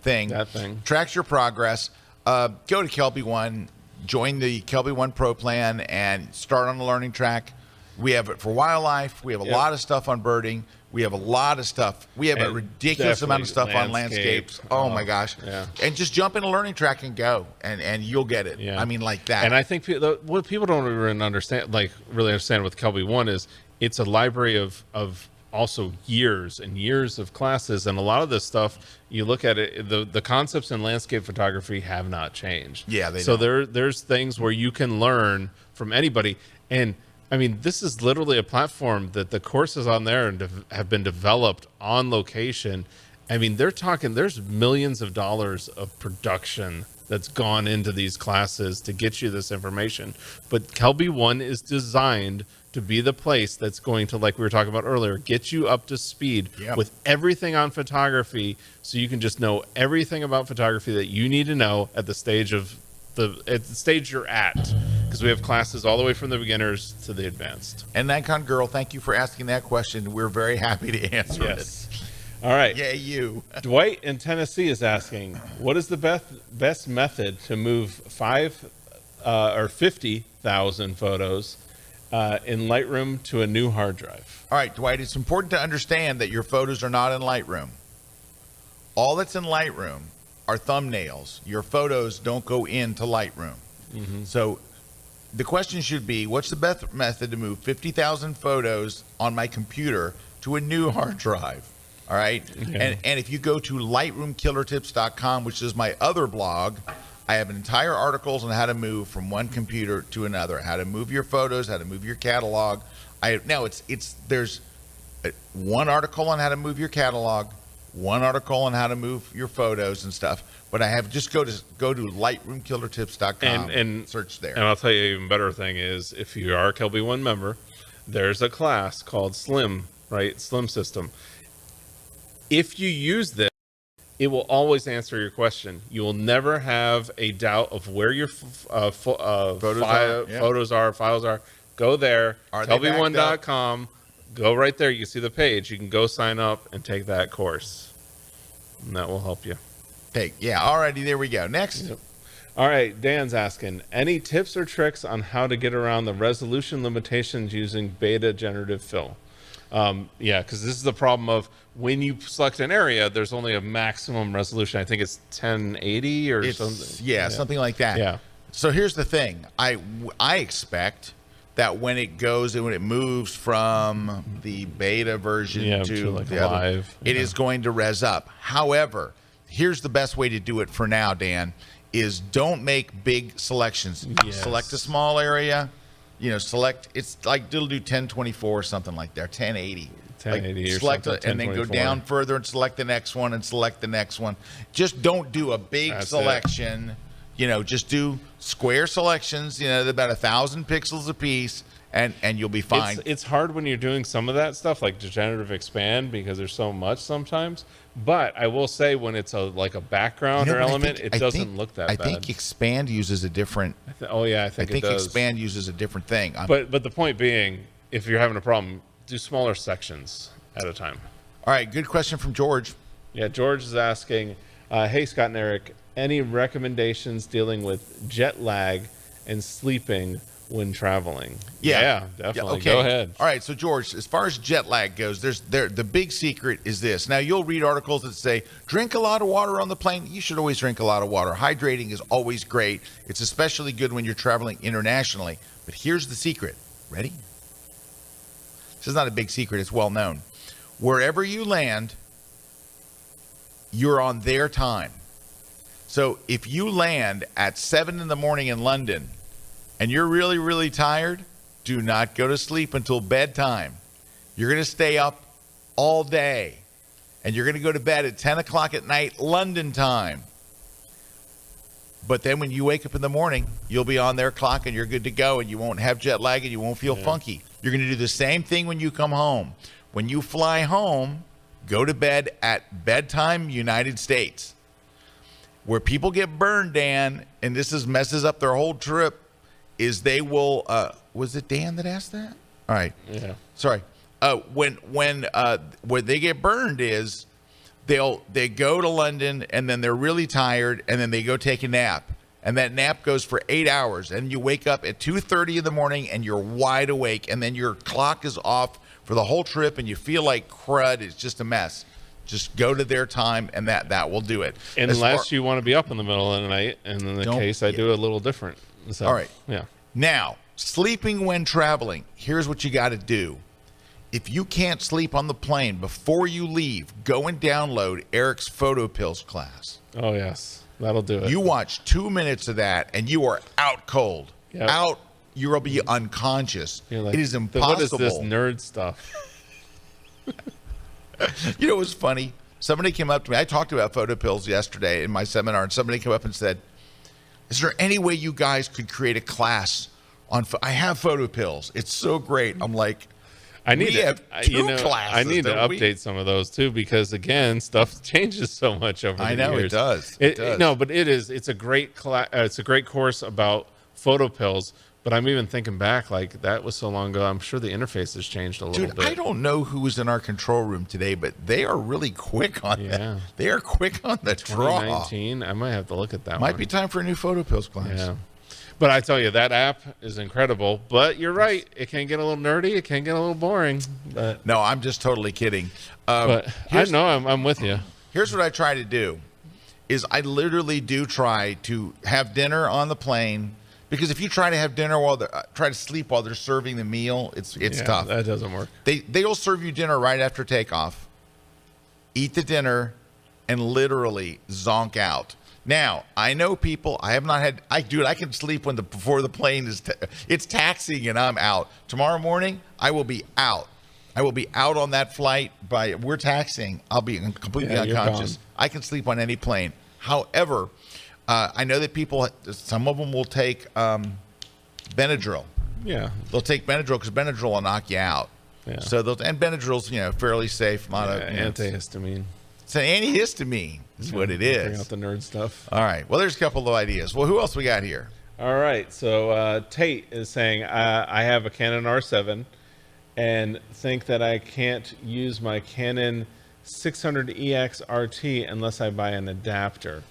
thing. That thing. Tracks your progress. Go to Kelby One, join the Kelby One Pro plan, and start on the learning track. We have it for wildlife. We have a lot of stuff on birding. We have a lot of stuff. We have a ridiculous amount of stuff on landscapes. Oh my gosh. Yeah. And just jump in a learning track and go, and you'll get it. Yeah. I mean, like that. And I think what people don't even understand, really understand with Kelby One is it's a library of also years and years of classes. And a lot of this stuff, you look at it, the concepts in landscape photography have not changed. Yeah, they So don't. there's things where you can learn from anybody. And I mean, this is literally a platform that the courses on there have been developed on location. I mean, they're talking, there's millions of dollars of production that's gone into these classes to get you this information. But Kelby One is designed to be the place that's going to, like we were talking about earlier, get you up to speed with everything on photography, so you can just know everything about photography that you need to know at the stage you're at, because we have classes all the way from the beginners to the advanced. And Nikon Girl, thank you for asking that question. We're very happy to answer it. All right. Yeah, you. Dwight in Tennessee is asking, what is the best method to move 50,000 photos in Lightroom to a new hard drive? All right, Dwight, it's important to understand that your photos are not in Lightroom. All that's in Lightroom are thumbnails. Your photos don't go into Lightroom. So the question should be, what's the best method to move 50,000 photos on my computer to a new hard drive? All right. Yeah. And if you go to lightroomkillertips.com, which is my other blog, I have entire articles on how to move from one computer to another, how to move your photos, how to move your catalog. There's one article on how to move your catalog, one article on how to move your photos and stuff. But I have just go to lightroomkillertips.com and search there. And I'll tell you, an even better thing is, if you are a Kelby One member, there's a class called Slim System. If you use this, it will always answer your question. You will never have a doubt of where your photos are, files are. Go there, kelby1.com. Go right there. You can see the page. You can go sign up and take that course, and that will help you. Alrighty, there we go. Next. Yep. All right, Dan's asking, any tips or tricks on how to get around the resolution limitations using beta generative fill? Because this is the problem of when you select an area, there's only a maximum resolution. I think it's 1080 or something. Yeah, something like that. Yeah. So here's the thing. I expect that when it moves from the beta version to like the other, live, it is going to res up. However, here's the best way to do it for now, Dan, is don't make big selections. Yes. Select a small area. Select, it's like it'll do 1024 or something like that, 1080. 1080 or select something, and then go 1024. down further and select the next one and select the next one. Just don't do a big That's selection. Just do square selections, they're about 1,000 pixels a piece, and you'll be fine. It's hard when you're doing some of that stuff like degenerative expand, because there's so much sometimes. But I will say, when it's a background or element, it doesn't look that bad. I think expand uses a different. I think it does. Expand uses a different thing. But the point being, if you're having a problem, do smaller sections at a time. All right, good question from George. Yeah, George is asking, hey, Scott and Erik, any recommendations dealing with jet lag and sleeping when traveling? Yeah, definitely. Okay. Go ahead. All right, so George, as far as jet lag goes, the big secret is this. Now, you'll read articles that say, drink a lot of water on the plane. You should always drink a lot of water. Hydrating is always great. It's especially good when you're traveling internationally. But here's the secret. Ready? This is not a big secret. It's well known. Wherever you land, you're on their time. So if you land at 7 in the morning in London and you're really, really tired, do not go to sleep until bedtime. You're going to stay up all day, and you're going to go to bed at 10 o'clock at night, London time. But then when you wake up in the morning, you'll be on their clock and you're good to go, and you won't have jet lag and you won't feel funky. You're going to do the same thing when you come home. When you fly home, go to bed at bedtime, United States. Where people get burned, Dan, and this messes up their whole trip, is they will. Was it Dan that asked that? All right. Yeah. Sorry. When where they get burned is they go to London and then they're really tired and then they go take a nap, and that nap goes for 8 hours, and you wake up at 2:30 in the morning and you're wide awake, and then your clock is off for the whole trip and you feel like crud. It's just a mess. Just go to their time, and that will do it. Unless you want to be up in the middle of the night, and in the case, I do a little different. So, all right. Yeah. Now, sleeping when traveling. Here's what you got to do. If you can't sleep on the plane before you leave, go and download Erik's Photo Pills class. Oh, yes. That'll do it. You watch 2 minutes of that, and you are out cold. Yep. Out. You'll be unconscious. Like, it is impossible. What is this nerd stuff? You know, it was funny. Somebody came up to me. I talked about photo pills yesterday in my seminar, and somebody came up and said, is there any way you guys could create a class on I have photo pills. It's so great. I'm like, I need have two classes. I need to update some of those too, because again, stuff changes so much over the years. I know it does. It does. No, but it's a great it's a great course about photo pills. But I'm even thinking back, like that was so long ago. I'm sure the interface has changed a little bit. I don't know who was in our control room today, but they are really quick on that. They are quick on the draw. 2019. I might have to look at that. Might be time for a new photo pills class. Yeah. But I tell you, that app is incredible. But you're right. It can get a little nerdy. It can get a little boring. But no, I'm just totally kidding. But I know I'm with you. Here's what I try to do is I literally do try to have dinner on the plane, because if you try to have dinner while try to sleep while they're serving the meal, it's tough. That doesn't work. They'll serve you dinner right after takeoff. Eat the dinner and literally zonk out. Now, I know people, I have not had, I can sleep before the plane is, it's taxiing and I'm out. Tomorrow morning, I will be out. I will be out on that flight we're taxiing. I'll be completely unconscious. I can sleep on any plane. However, I know that some of them will take Benadryl. Yeah. They'll take Benadryl because Benadryl will knock you out. Yeah. So and Benadryl's, fairly safe. Antihistamine. It's an antihistamine is what it is. Bring out the nerd stuff. All right. Well, there's a couple of ideas. Well, who else we got here? All right. So Tate is saying, I have a Canon R7 and think that I can't use my Canon 600EX RT unless I buy an adapter.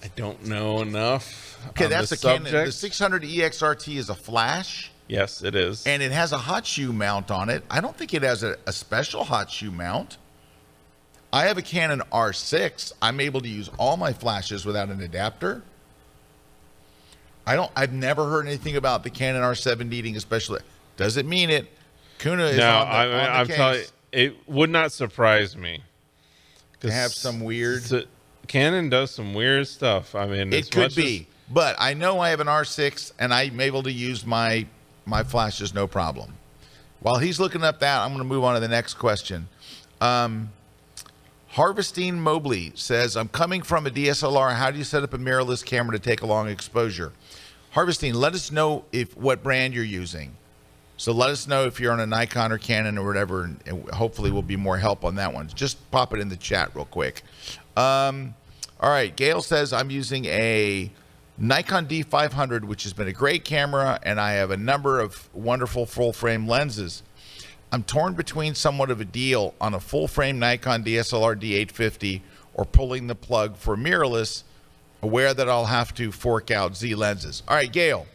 I don't know enough. Okay, that's the a Canon. subject. The 600EX RT is a flash. Yes, it is. And it has a hot shoe mount on it. I don't think it has a special hot shoe mount. I have a Canon R6. I'm able to use all my flashes without an adapter. I've never heard anything about the Canon R7 needing a special. Doesn't mean it. Kuna is on the case. Telling you, it would not surprise me to have some weird. Canon does some weird stuff. I mean, it could be, but I know I have an R6 and I'm able to use my flashes no problem. While he's looking up that, I'm going to move on to the next question. Harvestine Mobley says, I'm coming from a DSLR. How do you set up a mirrorless camera to take a long exposure? Harvestine, let us know what brand you're using. So let us know if you're on a Nikon or Canon or whatever, and hopefully we'll be more help on that one. Just pop it in the chat real quick. All right, Gail says, I'm using a Nikon D500, which has been a great camera, and I have a number of wonderful full-frame lenses. I'm torn between somewhat of a deal on a full-frame Nikon DSLR D850 or pulling the plug for mirrorless, aware that I'll have to fork out Z lenses. All right, Gail,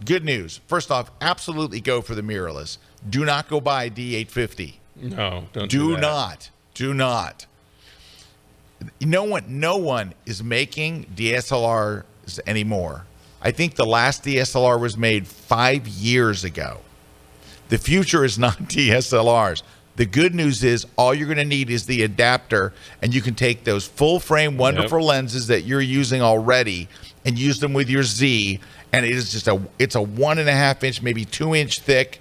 good news. First off, absolutely go for the mirrorless. Do not go buy D850. No, don't do that. Do not. No one is making DSLRs anymore. I think the last DSLR was made 5 years ago. The future is not DSLRs. The good news is all you're going to need is the adapter, and you can take those full frame wonderful lenses that you're using already and use them with your Z, and it's a 1.5 inch, maybe 2 inch thick,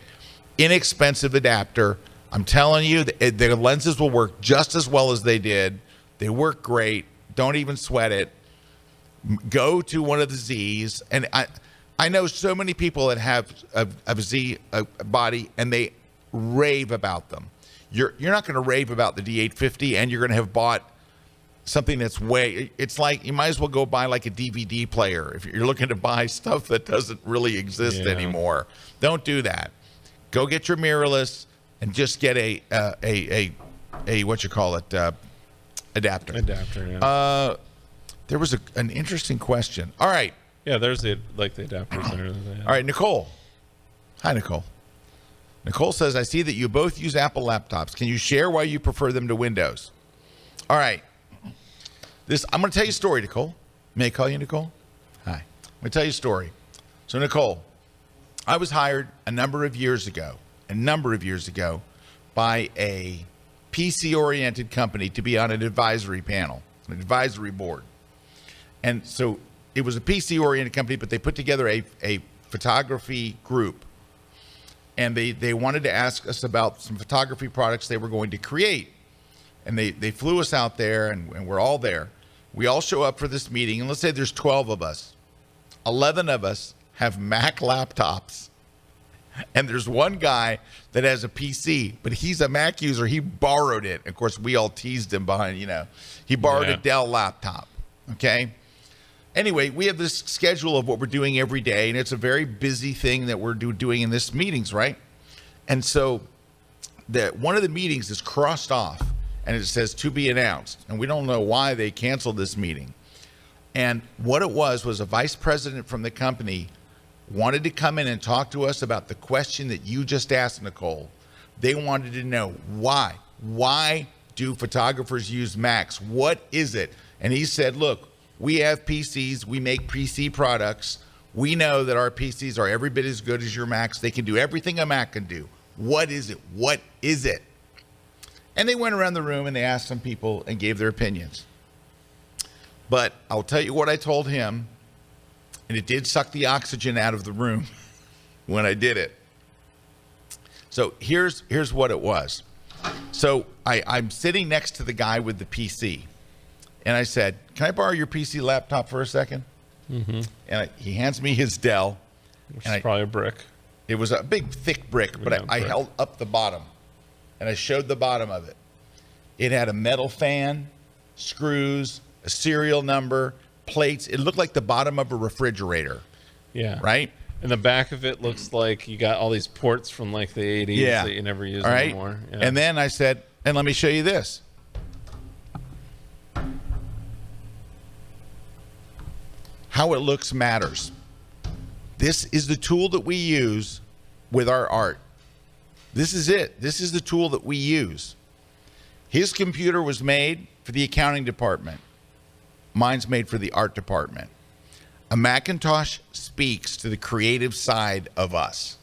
inexpensive adapter. I'm telling you, the lenses will work just as well as they did. They work great. Don't even sweat it. Go to one of the Z's, and I know so many people that have a Z body, and they rave about them. You're not going to rave about the D850, and you're going to have bought something that's it's like you might as well go buy like a DVD player if you're looking to buy stuff that doesn't really exist anymore. Don't do that. Go get your mirrorless and just get a what you call it, adapter. Adapter, There was an interesting question. All right. Yeah, there's the adapters there. All right, Nicole. Hi, Nicole. Nicole says, I see that you both use Apple laptops. Can you share why you prefer them to Windows? All right. I'm going to tell you a story, Nicole. May I call you Nicole? Hi. I'm going to tell you a story. So, Nicole, I was hired a number of years ago by a PC-oriented company to be on an advisory panel, an advisory board. And so it was a PC-oriented company, but they put together a photography group. And they wanted to ask us about some photography products they were going to create. And they flew us out there, and we're all there. We all show up for this meeting, and let's say there's 12 of us. 11 of us have Mac laptops. And there's one guy that has a PC, but he's a Mac user. He borrowed it. Of course, we all teased him behind, He borrowed a Dell laptop, okay? Anyway, we have this schedule of what we're doing every day, and it's a very busy thing that we're doing in this meetings, right? And so one of the meetings is crossed off, and it says to be announced, and we don't know why they canceled this meeting. And what it was a vice president from the company wanted to come in and talk to us about the question that you just asked, Nicole. They wanted to know why. Why do photographers use Macs? What is it? And he said, look, we have PCs. We make PC products. We know that our PCs are every bit as good as your Macs. They can do everything a Mac can do. What is it? What is it? And they went around the room and they asked some people and gave their opinions. But I'll tell you what I told him, and it did suck the oxygen out of the room when I did it. So here's what it was. So I'm sitting next to the guy with the PC. And I said, can I borrow your PC laptop for a second? Mm-hmm. And he hands me his Dell. Which is probably a brick. It was a big, thick brick, but I held up the bottom. And I showed the bottom of it. It had a metal fan, screws, a serial number, plates. It looked like the bottom of a refrigerator. Yeah. Right? And the back of it looks like you got all these ports from like the 80s that you never use anymore. Yeah. And then I said, and let me show you this. How it looks matters. This is the tool that we use with our art. This is it. This is the tool that we use. His computer was made for the accounting department. Mine's made for the art department. A Macintosh speaks to the creative side of us.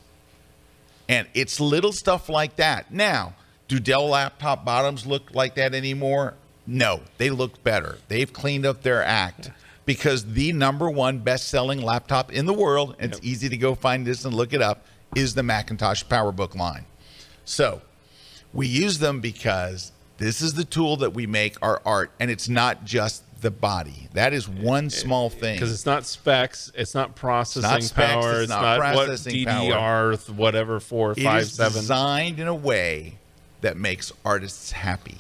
And it's little stuff like that. Now, do Dell laptop bottoms look like that anymore? No, they look better. They've cleaned up their act. Because the number one best-selling laptop in the world, and it's easy to go find this and look it up, is the Macintosh PowerBook line. So we use them because this is the tool that we make our art, and it's not just the body. That is one small thing. Because it's not specs, it's not processing power, it's not what DDR, whatever, 4, 5, 7. It is designed in a way that makes artists happy.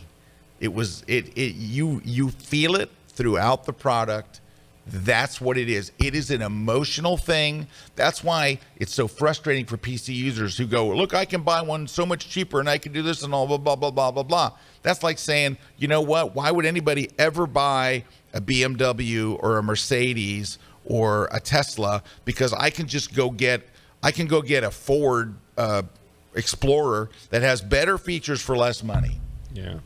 You feel it throughout the product. That's what it is. It is an emotional thing. That's why it's so frustrating for PC users who go, look, I can buy one so much cheaper and I can do this and all blah, blah, blah, blah, blah, blah. That's like saying, you know what? Why would anybody ever buy a BMW or a Mercedes or a Tesla? Because I can just go get a Ford Explorer that has better features for less money. Yeah.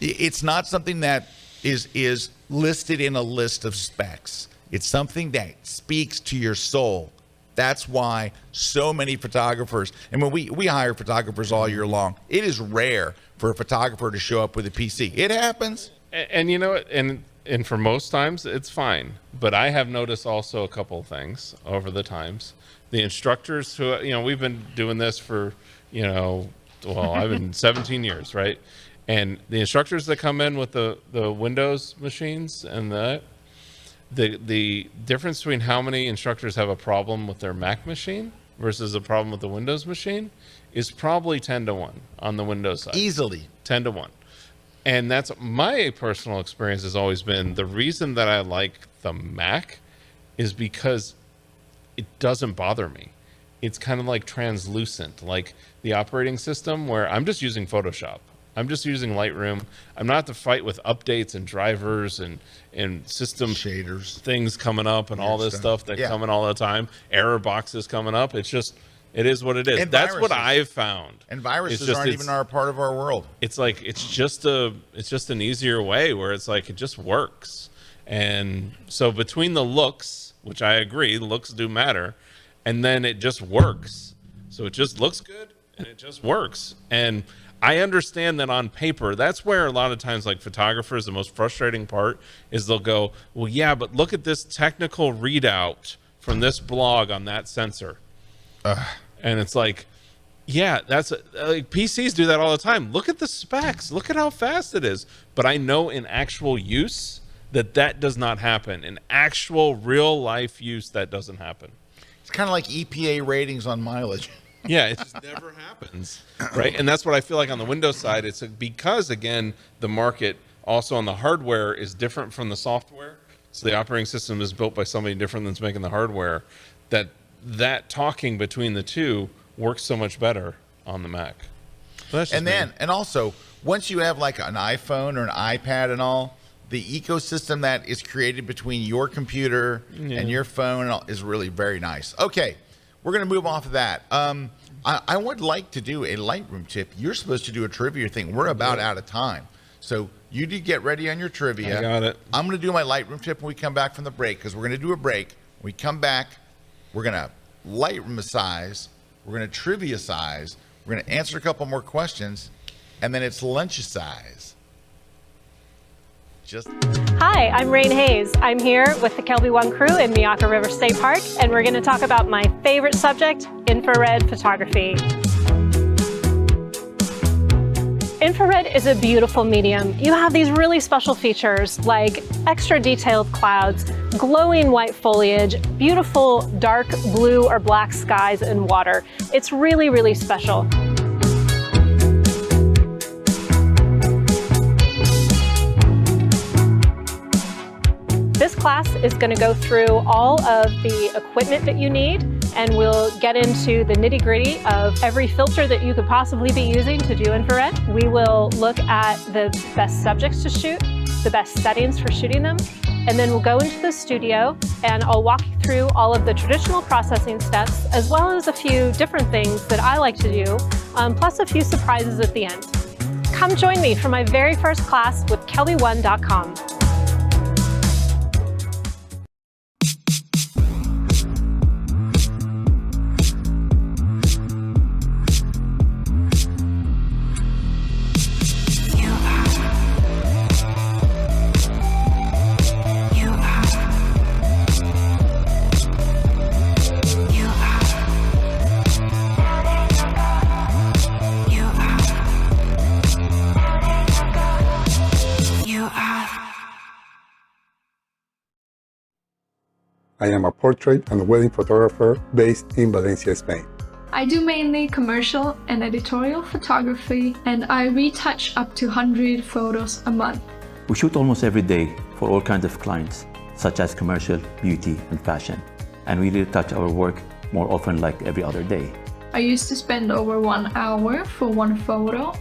It's not something that is listed in a list of specs. It's something that speaks to your soul. That's why so many photographers, and when we hire photographers all year long, it is rare for a photographer to show up with a PC. It happens. And you know what? And for most times, it's fine. But I have noticed also a couple of things over the times. The instructors who, we've been doing this for, I've been 17 years, right? And the instructors that come in with the Windows machines and the difference between how many instructors have a problem with their Mac machine versus a problem with the Windows machine is probably 10-1 on the Windows side. Easily. 10-1. And that's my personal experience has always been the reason that I like the Mac is because it doesn't bother me. It's kind of like translucent, like the operating system where I'm just using Photoshop. I'm just using Lightroom. I'm not to fight with updates and drivers and system shaders, things coming up and all this stuff that come in all the time. Error boxes coming up. It's just, it is what it is. And that's viruses. what I've found. And viruses aren't even a part of our world. It's like it's just an easier way where it's like it just works. And so between the looks, which I agree, looks do matter, and then it just works. So it just looks good and it just works. And I understand that on paper, that's where a lot of times like photographers, the most frustrating part is they'll go, well, yeah, but look at this technical readout from this blog on that sensor. And it's like, yeah, that's like PCs do that all the time. Look at the specs. Look at how fast it is. But I know in actual use that does not happen. In actual real life use, that doesn't happen. It's kind of like EPA ratings on mileage. Yeah, it just never happens, right? And that's what I feel like on the Windows side. It's because, again, the market also on the hardware is different from the software. So the operating system is built by somebody different than's making the hardware. That talking between the two works so much better on the Mac. And also, once you have like an iPhone or an iPad and all, the ecosystem that is created between your computer and your phone is really very nice. Okay, we're going to move off of that. I would like to do a Lightroom tip. You're supposed to do a trivia thing. We're about out of time. So you do get ready on your trivia. I got it. I'm going to do my Lightroom tip when we come back from the break because we're going to do a break. When we come back, we're going to Lightroom size. We're going to trivia size. We're going to answer a couple more questions. And then it's lunch size. Hi, I'm Rain Hayes. I'm here with the Kelby One crew in Miyaka River State Park, and we're going to talk about my favorite subject, infrared photography. Infrared is a beautiful medium. You have these really special features like extra detailed clouds, glowing white foliage, beautiful dark blue or black skies and water. It's really, really special. This class is going to go through all of the equipment that you need, and we'll get into the nitty-gritty of every filter that you could possibly be using to do infrared. We will look at the best subjects to shoot, the best settings for shooting them, and then we'll go into the studio and I'll walk you through all of the traditional processing steps as well as a few different things that I like to do, plus a few surprises at the end. Come join me for my very first class with kelby1.com. I am a portrait and wedding photographer based in Valencia, Spain. I do mainly commercial and editorial photography, and I retouch up to 100 photos a month. We shoot almost every day for all kinds of clients, such as commercial, beauty, and fashion. And we retouch our work more often, like every other day. I used to spend over 1 hour for one photo.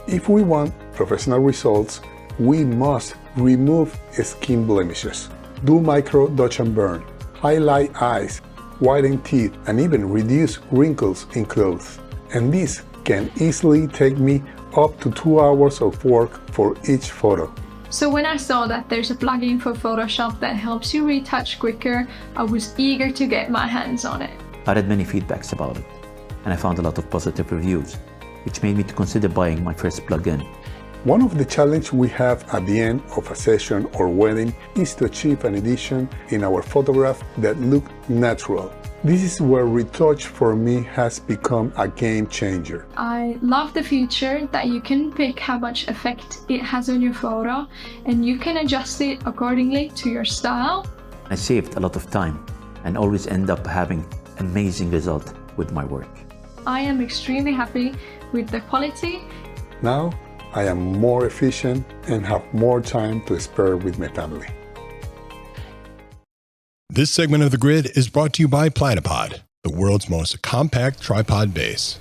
If we want professional results, we must remove skin blemishes, do micro dodge and burn, highlight eyes, whiten teeth, and even reduce wrinkles in clothes. And this can easily take me up to 2 hours of work for each photo. So when I saw that there's a plugin for Photoshop that helps you retouch quicker, I was eager to get my hands on it. I read many feedbacks about it, and I found a lot of positive reviews, which made me to consider buying my first plugin. One of the challenges we have at the end of a session or wedding is to achieve an edition in our photograph that look natural. This is where retouch for me has become a game changer. I love the feature that you can pick how much effect it has on your photo, and you can adjust it accordingly to your style. I saved a lot of time and always end up having amazing result with my work. I am extremely happy with the quality. Now, I am more efficient and have more time to spare with my family. This segment of The Grid is brought to you by Platypod, the world's most compact tripod base.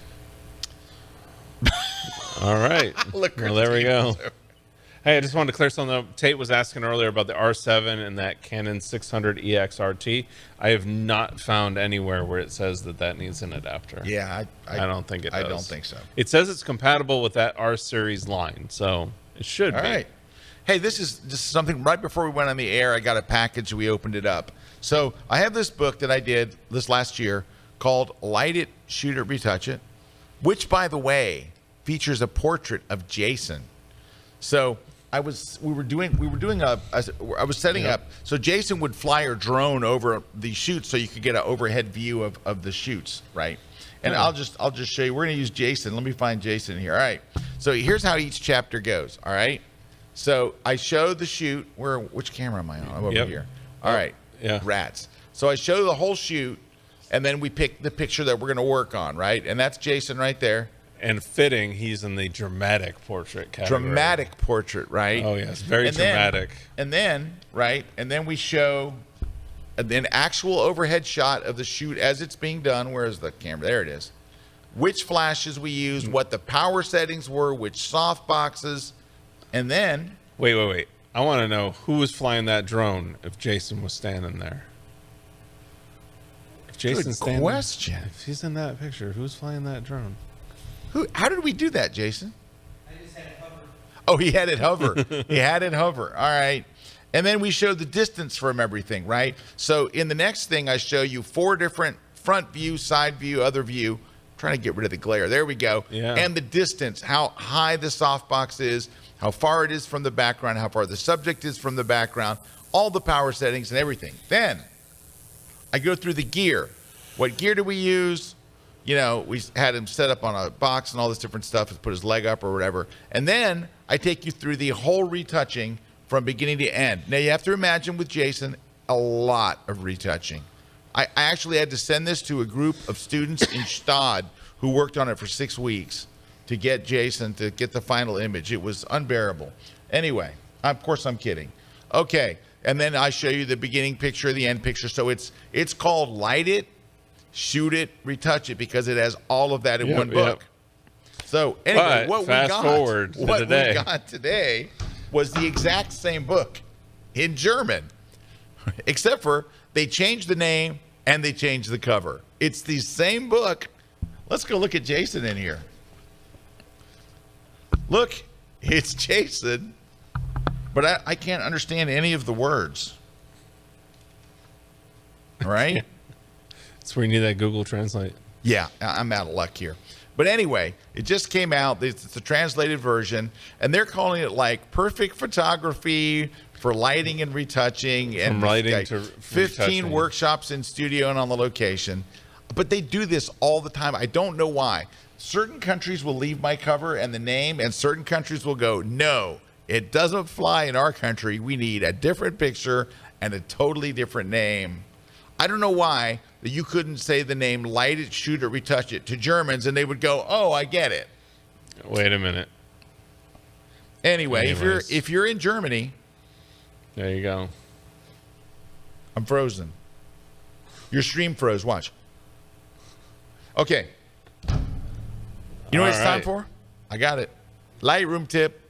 All right. Look, Well, there we go. Hey, I just wanted to clear something up. Tate was asking earlier about the R7 and that Canon 600EX RT. I have not found anywhere where it says that needs an adapter. Yeah, I don't think it does. I don't think so. It says it's compatible with that R series line, so it should All be. right. Hey, this is just something right before we went on the air. I got a package. We opened it up. So I have this book that I did this last year called Light It, Shoot It, Retouch It, which, by the way, features a portrait of Jason. So I was setting up. So Jason would fly a drone over the shoots so you could get an overhead view of the shoots, right? And I'll just show you. We're going to use Jason. Let me find Jason here. All right. So here's how each chapter goes. All right. So I show the shoot. Which camera am I on? I'm over here. All right. Yeah. Rats. So I show the whole shoot, and then we pick the picture that we're going to work on, right? And that's Jason right there. And fitting, he's in the dramatic portrait category. Dramatic portrait, right? Oh, yes. Very dramatic. And then we show an actual overhead shot of the shoot as it's being done. Where's the camera? There it is. Which flashes we used, what the power settings were, which soft boxes, and then... Wait. I want to know who was flying that drone if Jason was standing there. If Jason's standing... Good question. If he's in that picture, who's flying that drone? How did we do that, Jason? I just had it hover. Oh, he had it hover. He had it hover. All right. And then we showed the distance from everything, right? So in the next thing, I show you 4 different front view, side view, other view. I'm trying to get rid of the glare. There we go. Yeah. And the distance, how high the softbox is, how far it is from the background, how far the subject is from the background, all the power settings and everything. Then I go through the gear. What gear do we use? You know, we had him set up on a box and all this different stuff, put his leg up or whatever. And then I take you through the whole retouching from beginning to end. Now, you have to imagine with Jason, a lot of retouching. I actually had to send this to a group of students in Stad who worked on it for 6 weeks to get Jason to get the final image. It was unbearable. Anyway, of course I'm kidding. Okay, and then I show you the beginning picture, the end picture. So it's called Light It, Shoot It, Retouch It, because it has all of that in one book. So anyway, what we got today was the exact same book in German, except for they changed the name and they changed the cover. It's the same book. Let's go look at Jason in here. Look, it's Jason, but I can't understand any of the words. All right? That's where you need that Google Translate. Yeah, I'm out of luck here. But anyway, it just came out. It's the translated version, and they're calling it like perfect photography for lighting and retouching. From and lighting like to 15 retouching. workshops in studio and on the location. But they do this all the time. I don't know why. Certain countries will leave my cover and the name, and certain countries will go, no, it doesn't fly in our country. We need a different picture and a totally different name. I don't know why that you couldn't say the name Light It, Shoot It, Retouch It to Germans, and they would go, oh, I get it. Wait a minute. Anyway, Anyways. if you're in Germany, There you go. I'm frozen. Your stream froze. Watch. Okay. You know what it's time right. for? I got it. Lightroom tip.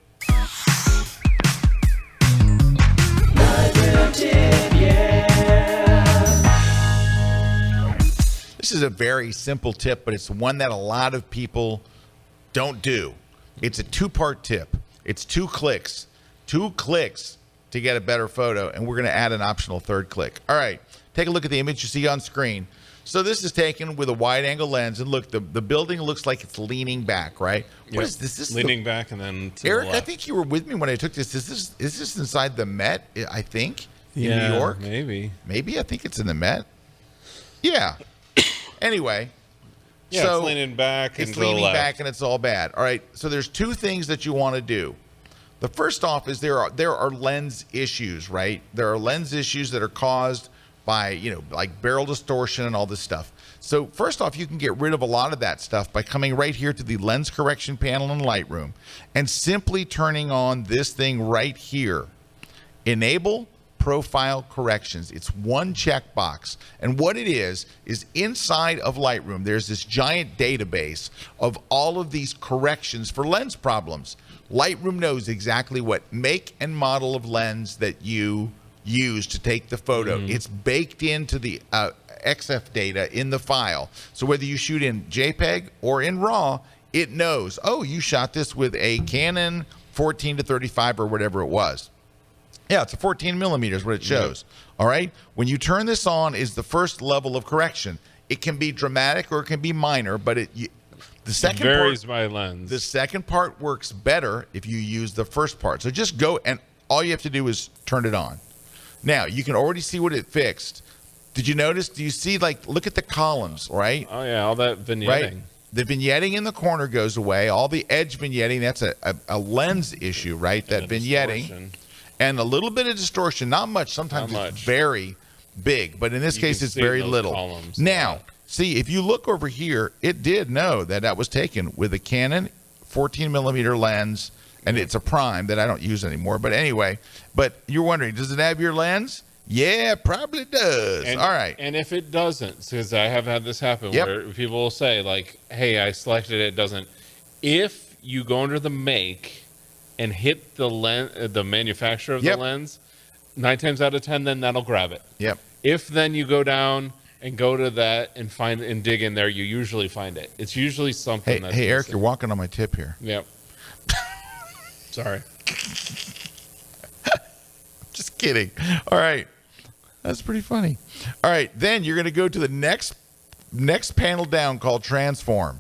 This is a very simple tip, but it's one that a lot of people don't do. It's a 2-part tip. It's 2 clicks. 2 clicks to get a better photo, and we're going to add an optional 3rd click. All right, take a look at the image you see on screen. So this is taken with a wide-angle lens, and look, the building looks like it's leaning back, right? Yep. What is this? This is leaning back and then to Erik, the left. I think you were with me when I took this. Is this inside the Met, I think, in Yeah, New York? maybe. Maybe, I think it's in the Met. Yeah. Anyway. Yeah, so it's leaning back and it's to the leaning left. back and it's all bad. All right, so there's 2 things that you want to do. The first off is there are lens issues, right? There are lens issues that are caused by, like barrel distortion and all this stuff. So first off, you can get rid of a lot of that stuff by coming right here to the lens correction panel in Lightroom and simply turning on this thing right here. Enable profile corrections. It's one checkbox. And what it is inside of Lightroom, there's this giant database of all of these corrections for lens problems. Lightroom knows exactly what make and model of lens that you use to take the photo. It's baked into the XF data in the file. So whether you shoot in JPEG or in RAW, it knows, oh, you shot this with a Canon 14 to 35 or whatever it was. Yeah, it's a 14 millimeters what it shows. All right. When you turn this on is the first level of correction. It can be dramatic or it can be minor, but the second varies part, by lens. The second part works better if you use the first part. So just go, and all you have to do is turn it on. Now you can already see what it fixed. Did you notice? Do you see, like, look at the columns, right? Oh yeah, all that vignetting. Right. The vignetting in the corner goes away. All the edge vignetting, that's a lens issue, right? That vignetting. Distortion. And a little bit of distortion, not much. Sometimes it's very big, but in this case, it's very little. Columns. Now, see, if you look over here, it did know that that was taken with a Canon 14 millimeter lens, and it's a prime that I don't use anymore. But anyway, but you're wondering, does it have your lens? Yeah, probably does. And, all right. And if it doesn't, because I have had this happen where people will say, like, hey, I selected it doesn't. If you go under the make and hit the the manufacturer of the lens, 9 times out of 10, then that'll grab it. Yep. If then you go down and go to that and find and dig in there, you usually find it. It's usually something. Hey, Eric, you're walking on my tip here. Yep. Sorry. Just kidding. All right. That's pretty funny. All right. Then you're going to go to the next panel down called Transform.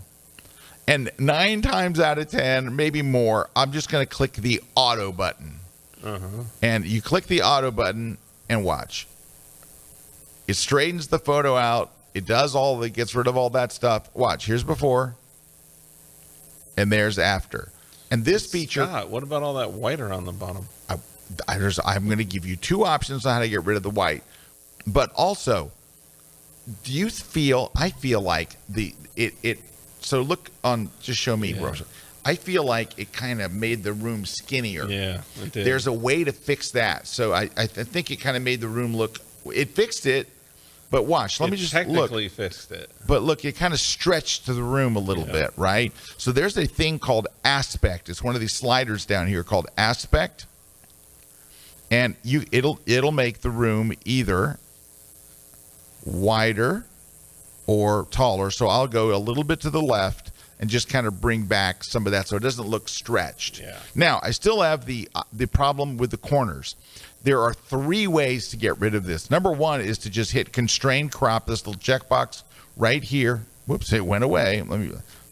And 9 times out of 10, maybe more, I'm just going to click the auto button. And you click the auto button and watch. It straightens the photo out. It does it gets rid of all that stuff. Watch. Here's before. And there's after. And this feature. Scott, what about all that white around the bottom? I'm going to give you 2 options on how to get rid of the white. But also, do you feel, I feel like so look on, just show me, Rosa. I feel like it kind of made the room skinnier. Yeah, it did. There's a way to fix that. So I think it kind of made the room look, it fixed it, but watch, let me just look. Technically fixed it. But look, it kind of stretched to the room a little bit, right? So there's a thing called aspect. It's one of these sliders down here called aspect. And it'll make the room either wider or taller. So I'll go a little bit to the left and just kind of bring back some of that so it doesn't look stretched. Yeah. Now, I still have the problem with the corners. There are 3 ways to get rid of this. Number 1 is to just hit constrain crop, this little checkbox right here. Whoops, it went away.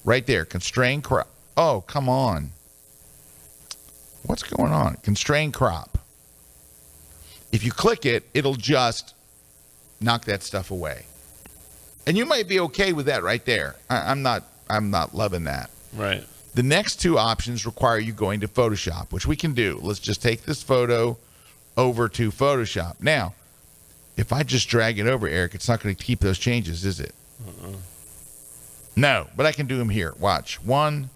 Right there, constrain crop. Oh, come on. What's going on? Constrain crop. If you click it, it'll just knock that stuff away. And you might be okay with that right there. I'm not loving that. Right. The next 2 options require you going to Photoshop, which we can do. Let's just take this photo over to Photoshop. Now, if I just drag it over, Eric, it's not going to keep those changes, is it? No, but I can do them here. Watch. 1.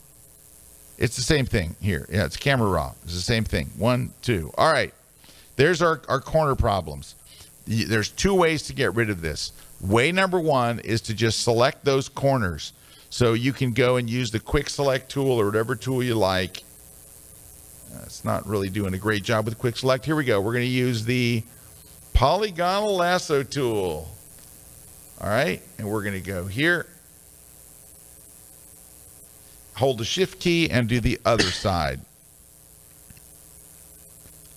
It's the same thing here. Yeah, it's camera raw. It's the same thing. 1, 2. All right. There's our corner problems. There's 2 ways to get rid of this. Way number 1 is to just select those corners. So you can go and use the quick select tool or whatever tool you like. It's not really doing a great job with quick select. Here we go. We're going to use the polygonal lasso tool. All right. And we're going to go here. Hold the shift key and do the other side.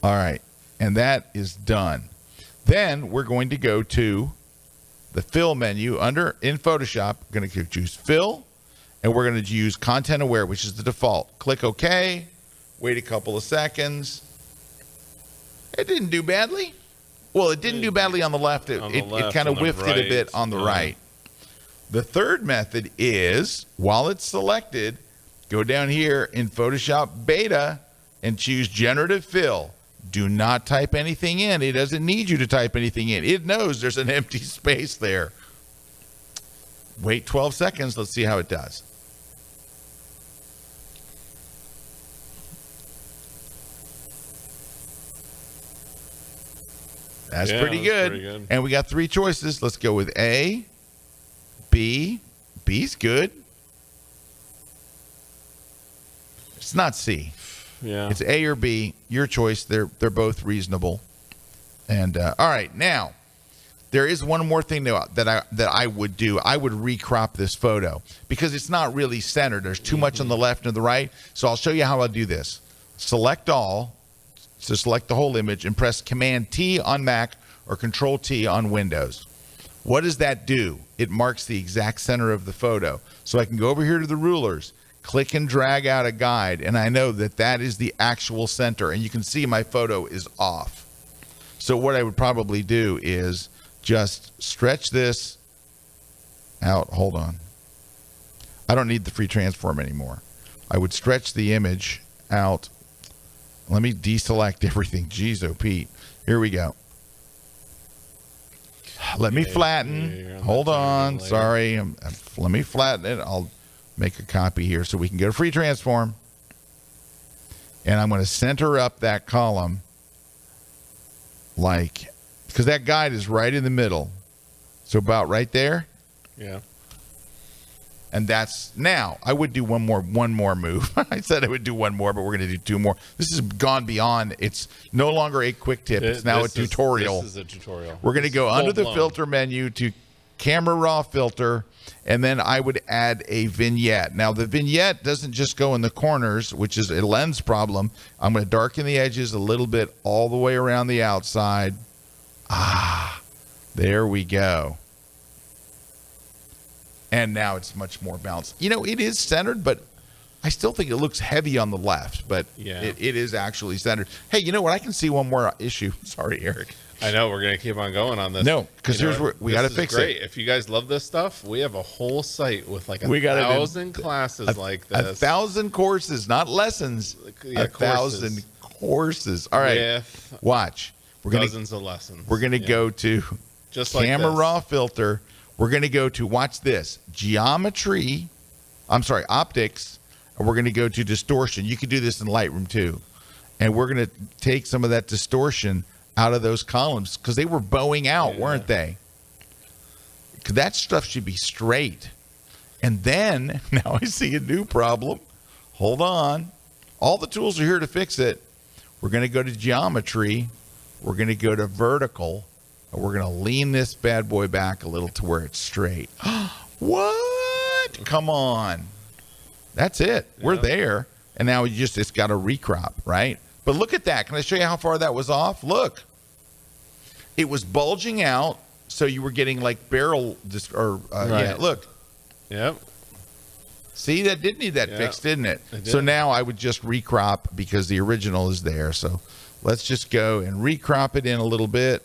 All right. And that is done. Then we're going to go to the fill menu in Photoshop. We're going to choose fill, and we're going to use content aware, which is the default. Click OK. Wait a couple of seconds. It didn't do badly. Well, it didn't do badly on the left. It kind of whiffed it a bit on the right. The third method is, while it's selected, go down here in Photoshop Beta and choose generative fill. do not type anything in. It doesn't need you to type anything in. It knows there's an empty space there. Wait 12 seconds. Let's see how it does. That's pretty good. And we got 3 choices. Let's go with A, B. B's good. It's not C. Yeah. It's A or B. Your choice. They're both reasonable. And all right, now there is one more thing that I would do. I would recrop this photo because it's not really centered. There's too much on the left and the right. So I'll show you how I'll do this. Select all. So select the whole image and press Command T on Mac or Control T on Windows. What does that do? It marks the exact center of the photo. So I can go over here to the rulers, click and drag out a guide, and I know that that is the actual center. And you can see my photo is off. So what I would probably do is just stretch this out. Hold on. I don't need the free transform anymore. I would stretch the image out. Let me deselect everything. Jeez, oh Pete. Here we go. Let me flatten. Hold on. Sorry. Let me flatten it. I'll make a copy here so we can go to free transform. And I'm going to center up that column because that guide is right in the middle. So about right there. Yeah. And now I would do one more move. I said I would do one more, but we're going to do 2 more. This has gone beyond. It's no longer a quick tip. It's now a tutorial. This is a tutorial. We're going to go under the filter menu to camera raw filter, and then I would add a vignette. Now the vignette doesn't just go in the corners, which is a lens problem. I'm going to darken the edges a little bit all the way around the outside. There we go. And now it's much more balanced. It is centered, but I still think it looks heavy on the left, but it is actually centered. Hey, you know what? I can see one more issue. Sorry, Eric. I know. We're going to keep on going on this. No, because here's where we got to fix it. If you guys love this stuff, we have a whole site with like 1,000 classes like this. 1,000 courses, not lessons. 1,000 courses. All right. Watch. Dozens of lessons. We're going to go to just camera raw filter. We're going to go to, watch this, optics, and we're going to go to distortion. You can do this in Lightroom too. And we're going to take some of that distortion out of those columns because they were bowing out, weren't they? Because that stuff should be straight. And then, now I see a new problem. Hold on. All the tools are here to fix it. We're going to go to geometry. We're going to go to vertical. We're going to lean this bad boy back a little to where it's straight. What? Come on. That's it. We're there. And now it's got a recrop, right? But look at that. Can I show you how far that was off? Look. It was bulging out, so you were getting like barrel, yeah, look. Yep. See, that did need that fixed, didn't it? So now I would just recrop because the original is there. So let's just go and recrop it in a little bit.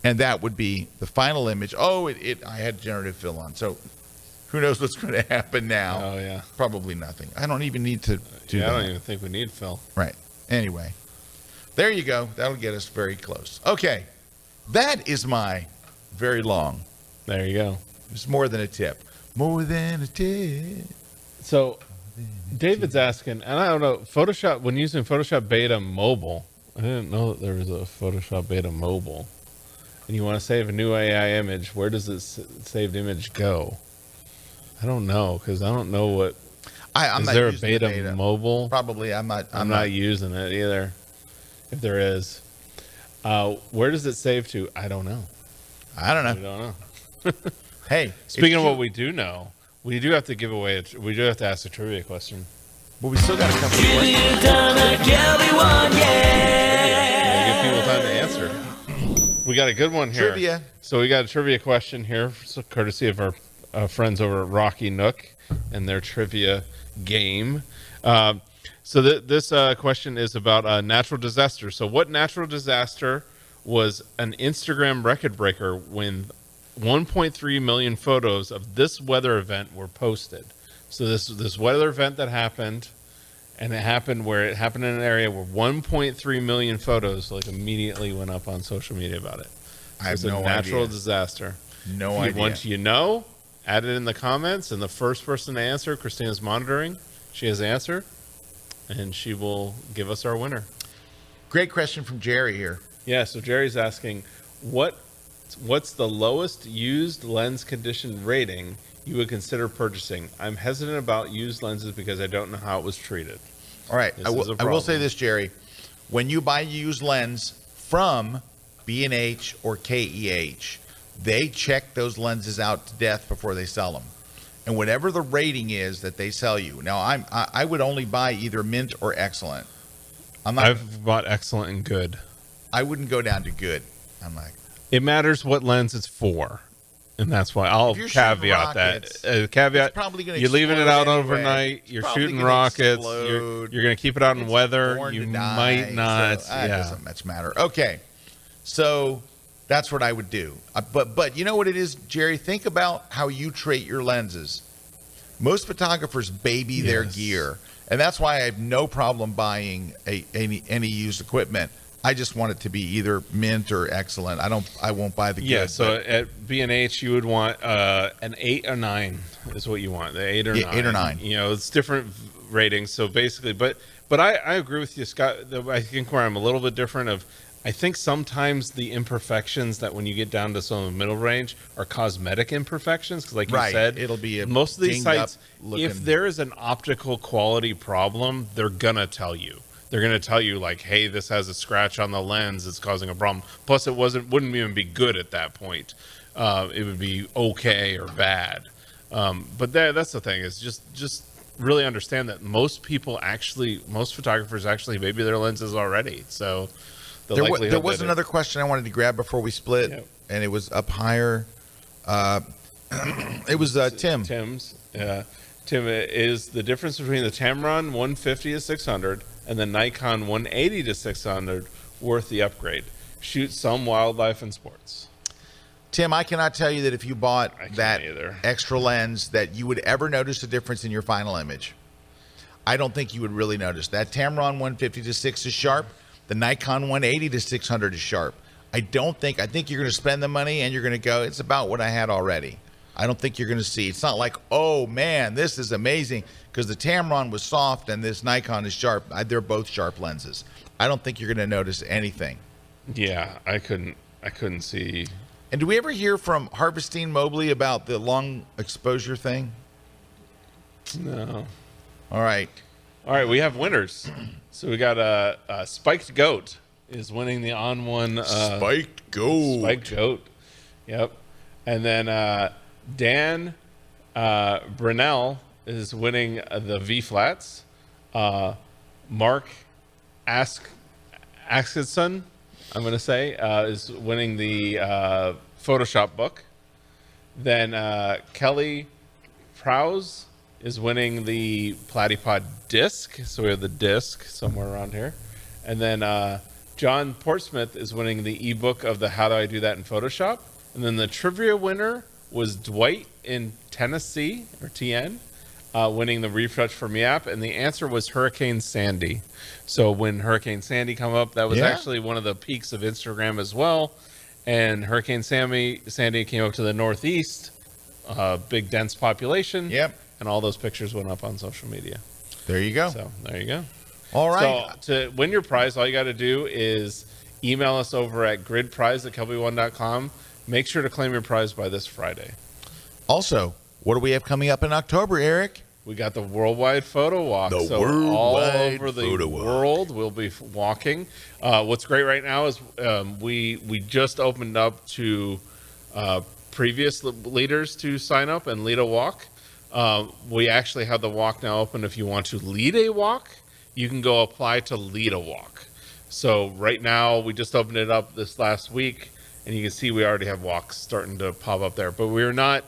And that would be the final image. Oh, I had generative fill on. So who knows what's going to happen now? Oh, yeah. Probably nothing. I don't even need to do that. I don't even think we need fill. Right. Anyway, there you go. That'll get us very close. Okay. That is my very long. There you go. It's more than a tip. More than a tip. So David's asking, and I don't know, Photoshop, when using Photoshop Beta Mobile, I didn't know that there was a Photoshop Beta Mobile. And you want to save a new AI image, where does this saved image go? I don't know, because I don't know what. Is there a beta mobile? Probably. I'm not using it either. If there is, where does it save to? I don't know. I don't know. We don't know. Hey, speaking of what we do know, we do have to give away. We do have to ask a trivia question. But we still got a couple of questions. Give people time to answer. We got a good one here. Trivia. So we got a trivia question here, courtesy of our friends over at Rocky Nook and their trivia game. So this question is about a natural disaster. So what natural disaster was an Instagram record breaker when 1.3 million photos of this weather event were posted? So this weather event that happened And it happened in an area where 1.3 million photos like immediately went up on social media about it. I have It's a no natural idea. disaster. No If idea. Once you know, add it in the comments, and the first person to answer, Christina's monitoring. She has the answer, and she will give us our winner. Great question from Jerry here. Yeah, so Jerry's asking, what's the lowest used lens condition rating you would consider purchasing? I'm hesitant about used lenses because I don't know how it was treated. All right. This I is a will problem. say this, Jerry. When you buy a used lens from B&H or KEH, they check those lenses out to death before they sell them. And whatever the rating is that they sell you. Now, I would only buy either mint or excellent. I've bought excellent and good. I wouldn't go down to good. I'm like, It matters what lens it's for. And that's why I'll If you're shooting caveat rockets, that. Caveat, it's probably gonna you're leaving it out explode overnight. anyway. It's You're probably shooting gonna rockets. explode. You're going to keep it out in it's weather. born You to die, might not. so it yeah. doesn't much matter. Okay, so that's what I would do. But you know what it is, Jerry? Think about how you treat your lenses. Most photographers baby their Yes. gear, and that's why I have no problem buying any used equipment. I just want it to be either mint or excellent. I won't buy the good. Yeah, so but at B&H, you would want an 8 or 9 is what you want. The 8 or 9. 8 or 9. You know, it's different ratings. So basically, but I agree with you, Scott. I think where I'm a little bit different I think sometimes the imperfections that when you get down to some of the middle range are cosmetic imperfections. Because like you Right, said, it'll be a most of these dinged up sites, looking- if there is an optical quality problem, they're going to tell you. They're going to tell you like, hey, this has a scratch on the lens. It's causing a problem. Plus, it wouldn't even be good at that point. It would be okay or bad. But that's the thing is just really understand that most photographers actually baby their lenses already. So there was another question I wanted to grab before we split, Yep. and it was up higher. It was Tim. Tim's. Tim, is the difference between the Tamron 150 to 600 and the Nikon 180 to 600 worth the upgrade? Shoot some wildlife and sports. Tim, I cannot tell you that if you bought can't that either. extra lens that you would ever notice a difference in your final image. I don't think you would really notice. That Tamron 150 to 6 is sharp. The Nikon 180 to 600 is sharp. I think you're going to spend the money and you're going to go, it's about what I had already. I don't think you're going to see. It's not like, oh man, this is amazing, because the Tamron was soft and this Nikon is sharp. They're both sharp lenses. I don't think you're going to notice anything. Yeah, I couldn't see. And do we ever hear from Harvestine Mobley about the long exposure thing? No. All right. All right, we have winners. So we got Spiked Goat is winning the On One. Spiked Goat. Spiked Goat. Yep. And then Dan Brunel is winning the V flats. Mark Askison, I'm going to say, is winning the Photoshop book. Then Kelly Prowse is winning the Platypod disc. So we have the disc somewhere around here. And then John Portsmouth is winning the ebook of the How Do I Do That in Photoshop. And then the trivia winner was Dwight in Tennessee, or TN, winning the Refresh for Me app. And the answer was Hurricane Sandy. So when Hurricane Sandy come up, that was actually one of the peaks of Instagram as well. And Hurricane Sandy came up to the northeast, big dense population. Yep. And all those pictures went up on social media. There you go. So there you go. All right. So to win your prize, all you got to do is email us over at gridprize@kelby1.com. Make sure to claim your prize by this Friday. Also, what do we have coming up in October, Eric? We got the Worldwide Photo Walk. The so Worldwide all over the Photo Walk. world, we'll be walking. What's great right now is we just opened up to previous leaders to sign up and lead a walk. We actually have the walk now open. If you want to lead a walk, you can go apply to lead a walk. So right now, we just opened it up this last week, and you can see we already have walks starting to pop up there. But we're not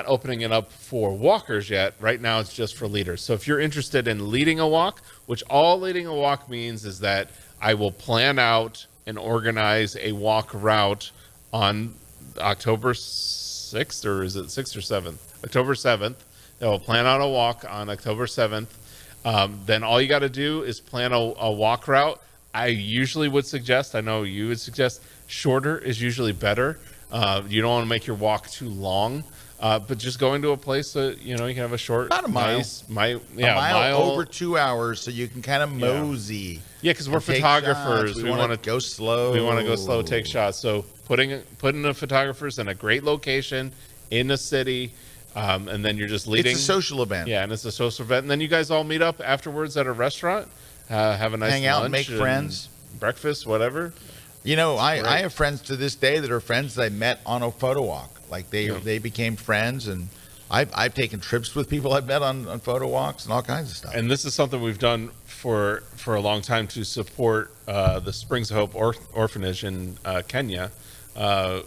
opening it up for walkers yet. Right now, it's just for leaders. So if you're interested in leading a walk, which all leading a walk means is that I will plan out and organize a walk route on October 6th, or is it 6th or 7th? October 7th. I will plan out a walk on October 7th. Then all you got to do is plan a walk route. I usually would suggest, I know you would suggest, shorter is usually better. You don't want to make your walk too long, but just going to a place that, you can have a short, about a mile. a mile over 2 hours, so you can kind of mosey. Yeah, because we're and take photographers. shots. We want to go slow. We want to go slow, take shots. So putting the photographers in a great location in a city, and then you're just leading. It's a social event. Yeah, and it's a social event. And then you guys all meet up afterwards at a restaurant, have a nice hang out, lunch, make friends, breakfast, whatever. I have friends to this day that are friends that I met on a photo walk. Like they became friends, and I've taken trips with people I've met on photo walks and all kinds of stuff. And this is something we've done for a long time to support the Springs of Hope orphanage in Kenya,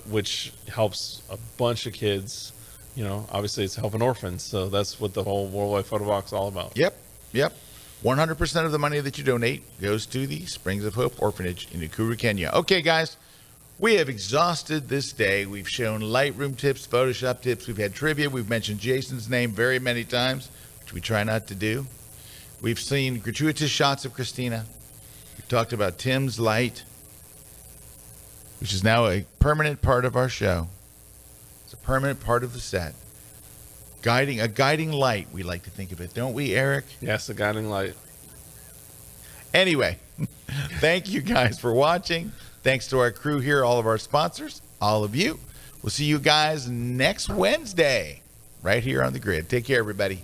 which helps a bunch of kids. Obviously it's helping orphans, so that's what the whole Worldwide Photo Walk is all about. Yep. 100% of the money that you donate goes to the Springs of Hope Orphanage in Nakuru, Kenya. Okay, guys, we have exhausted this day. We've shown Lightroom tips, Photoshop tips. We've had trivia. We've mentioned Jason's name very many times, which we try not to do. We've seen gratuitous shots of Christina. We've talked about Tim's light, which is now a permanent part of our show. It's a permanent part of the set. A guiding light, we like to think of it, don't we, Erik? Yes, a guiding light. Anyway, thank you guys for watching. Thanks to our crew here, all of our sponsors, all of you. We'll see you guys next Wednesday right here on The Grid. Take care, everybody.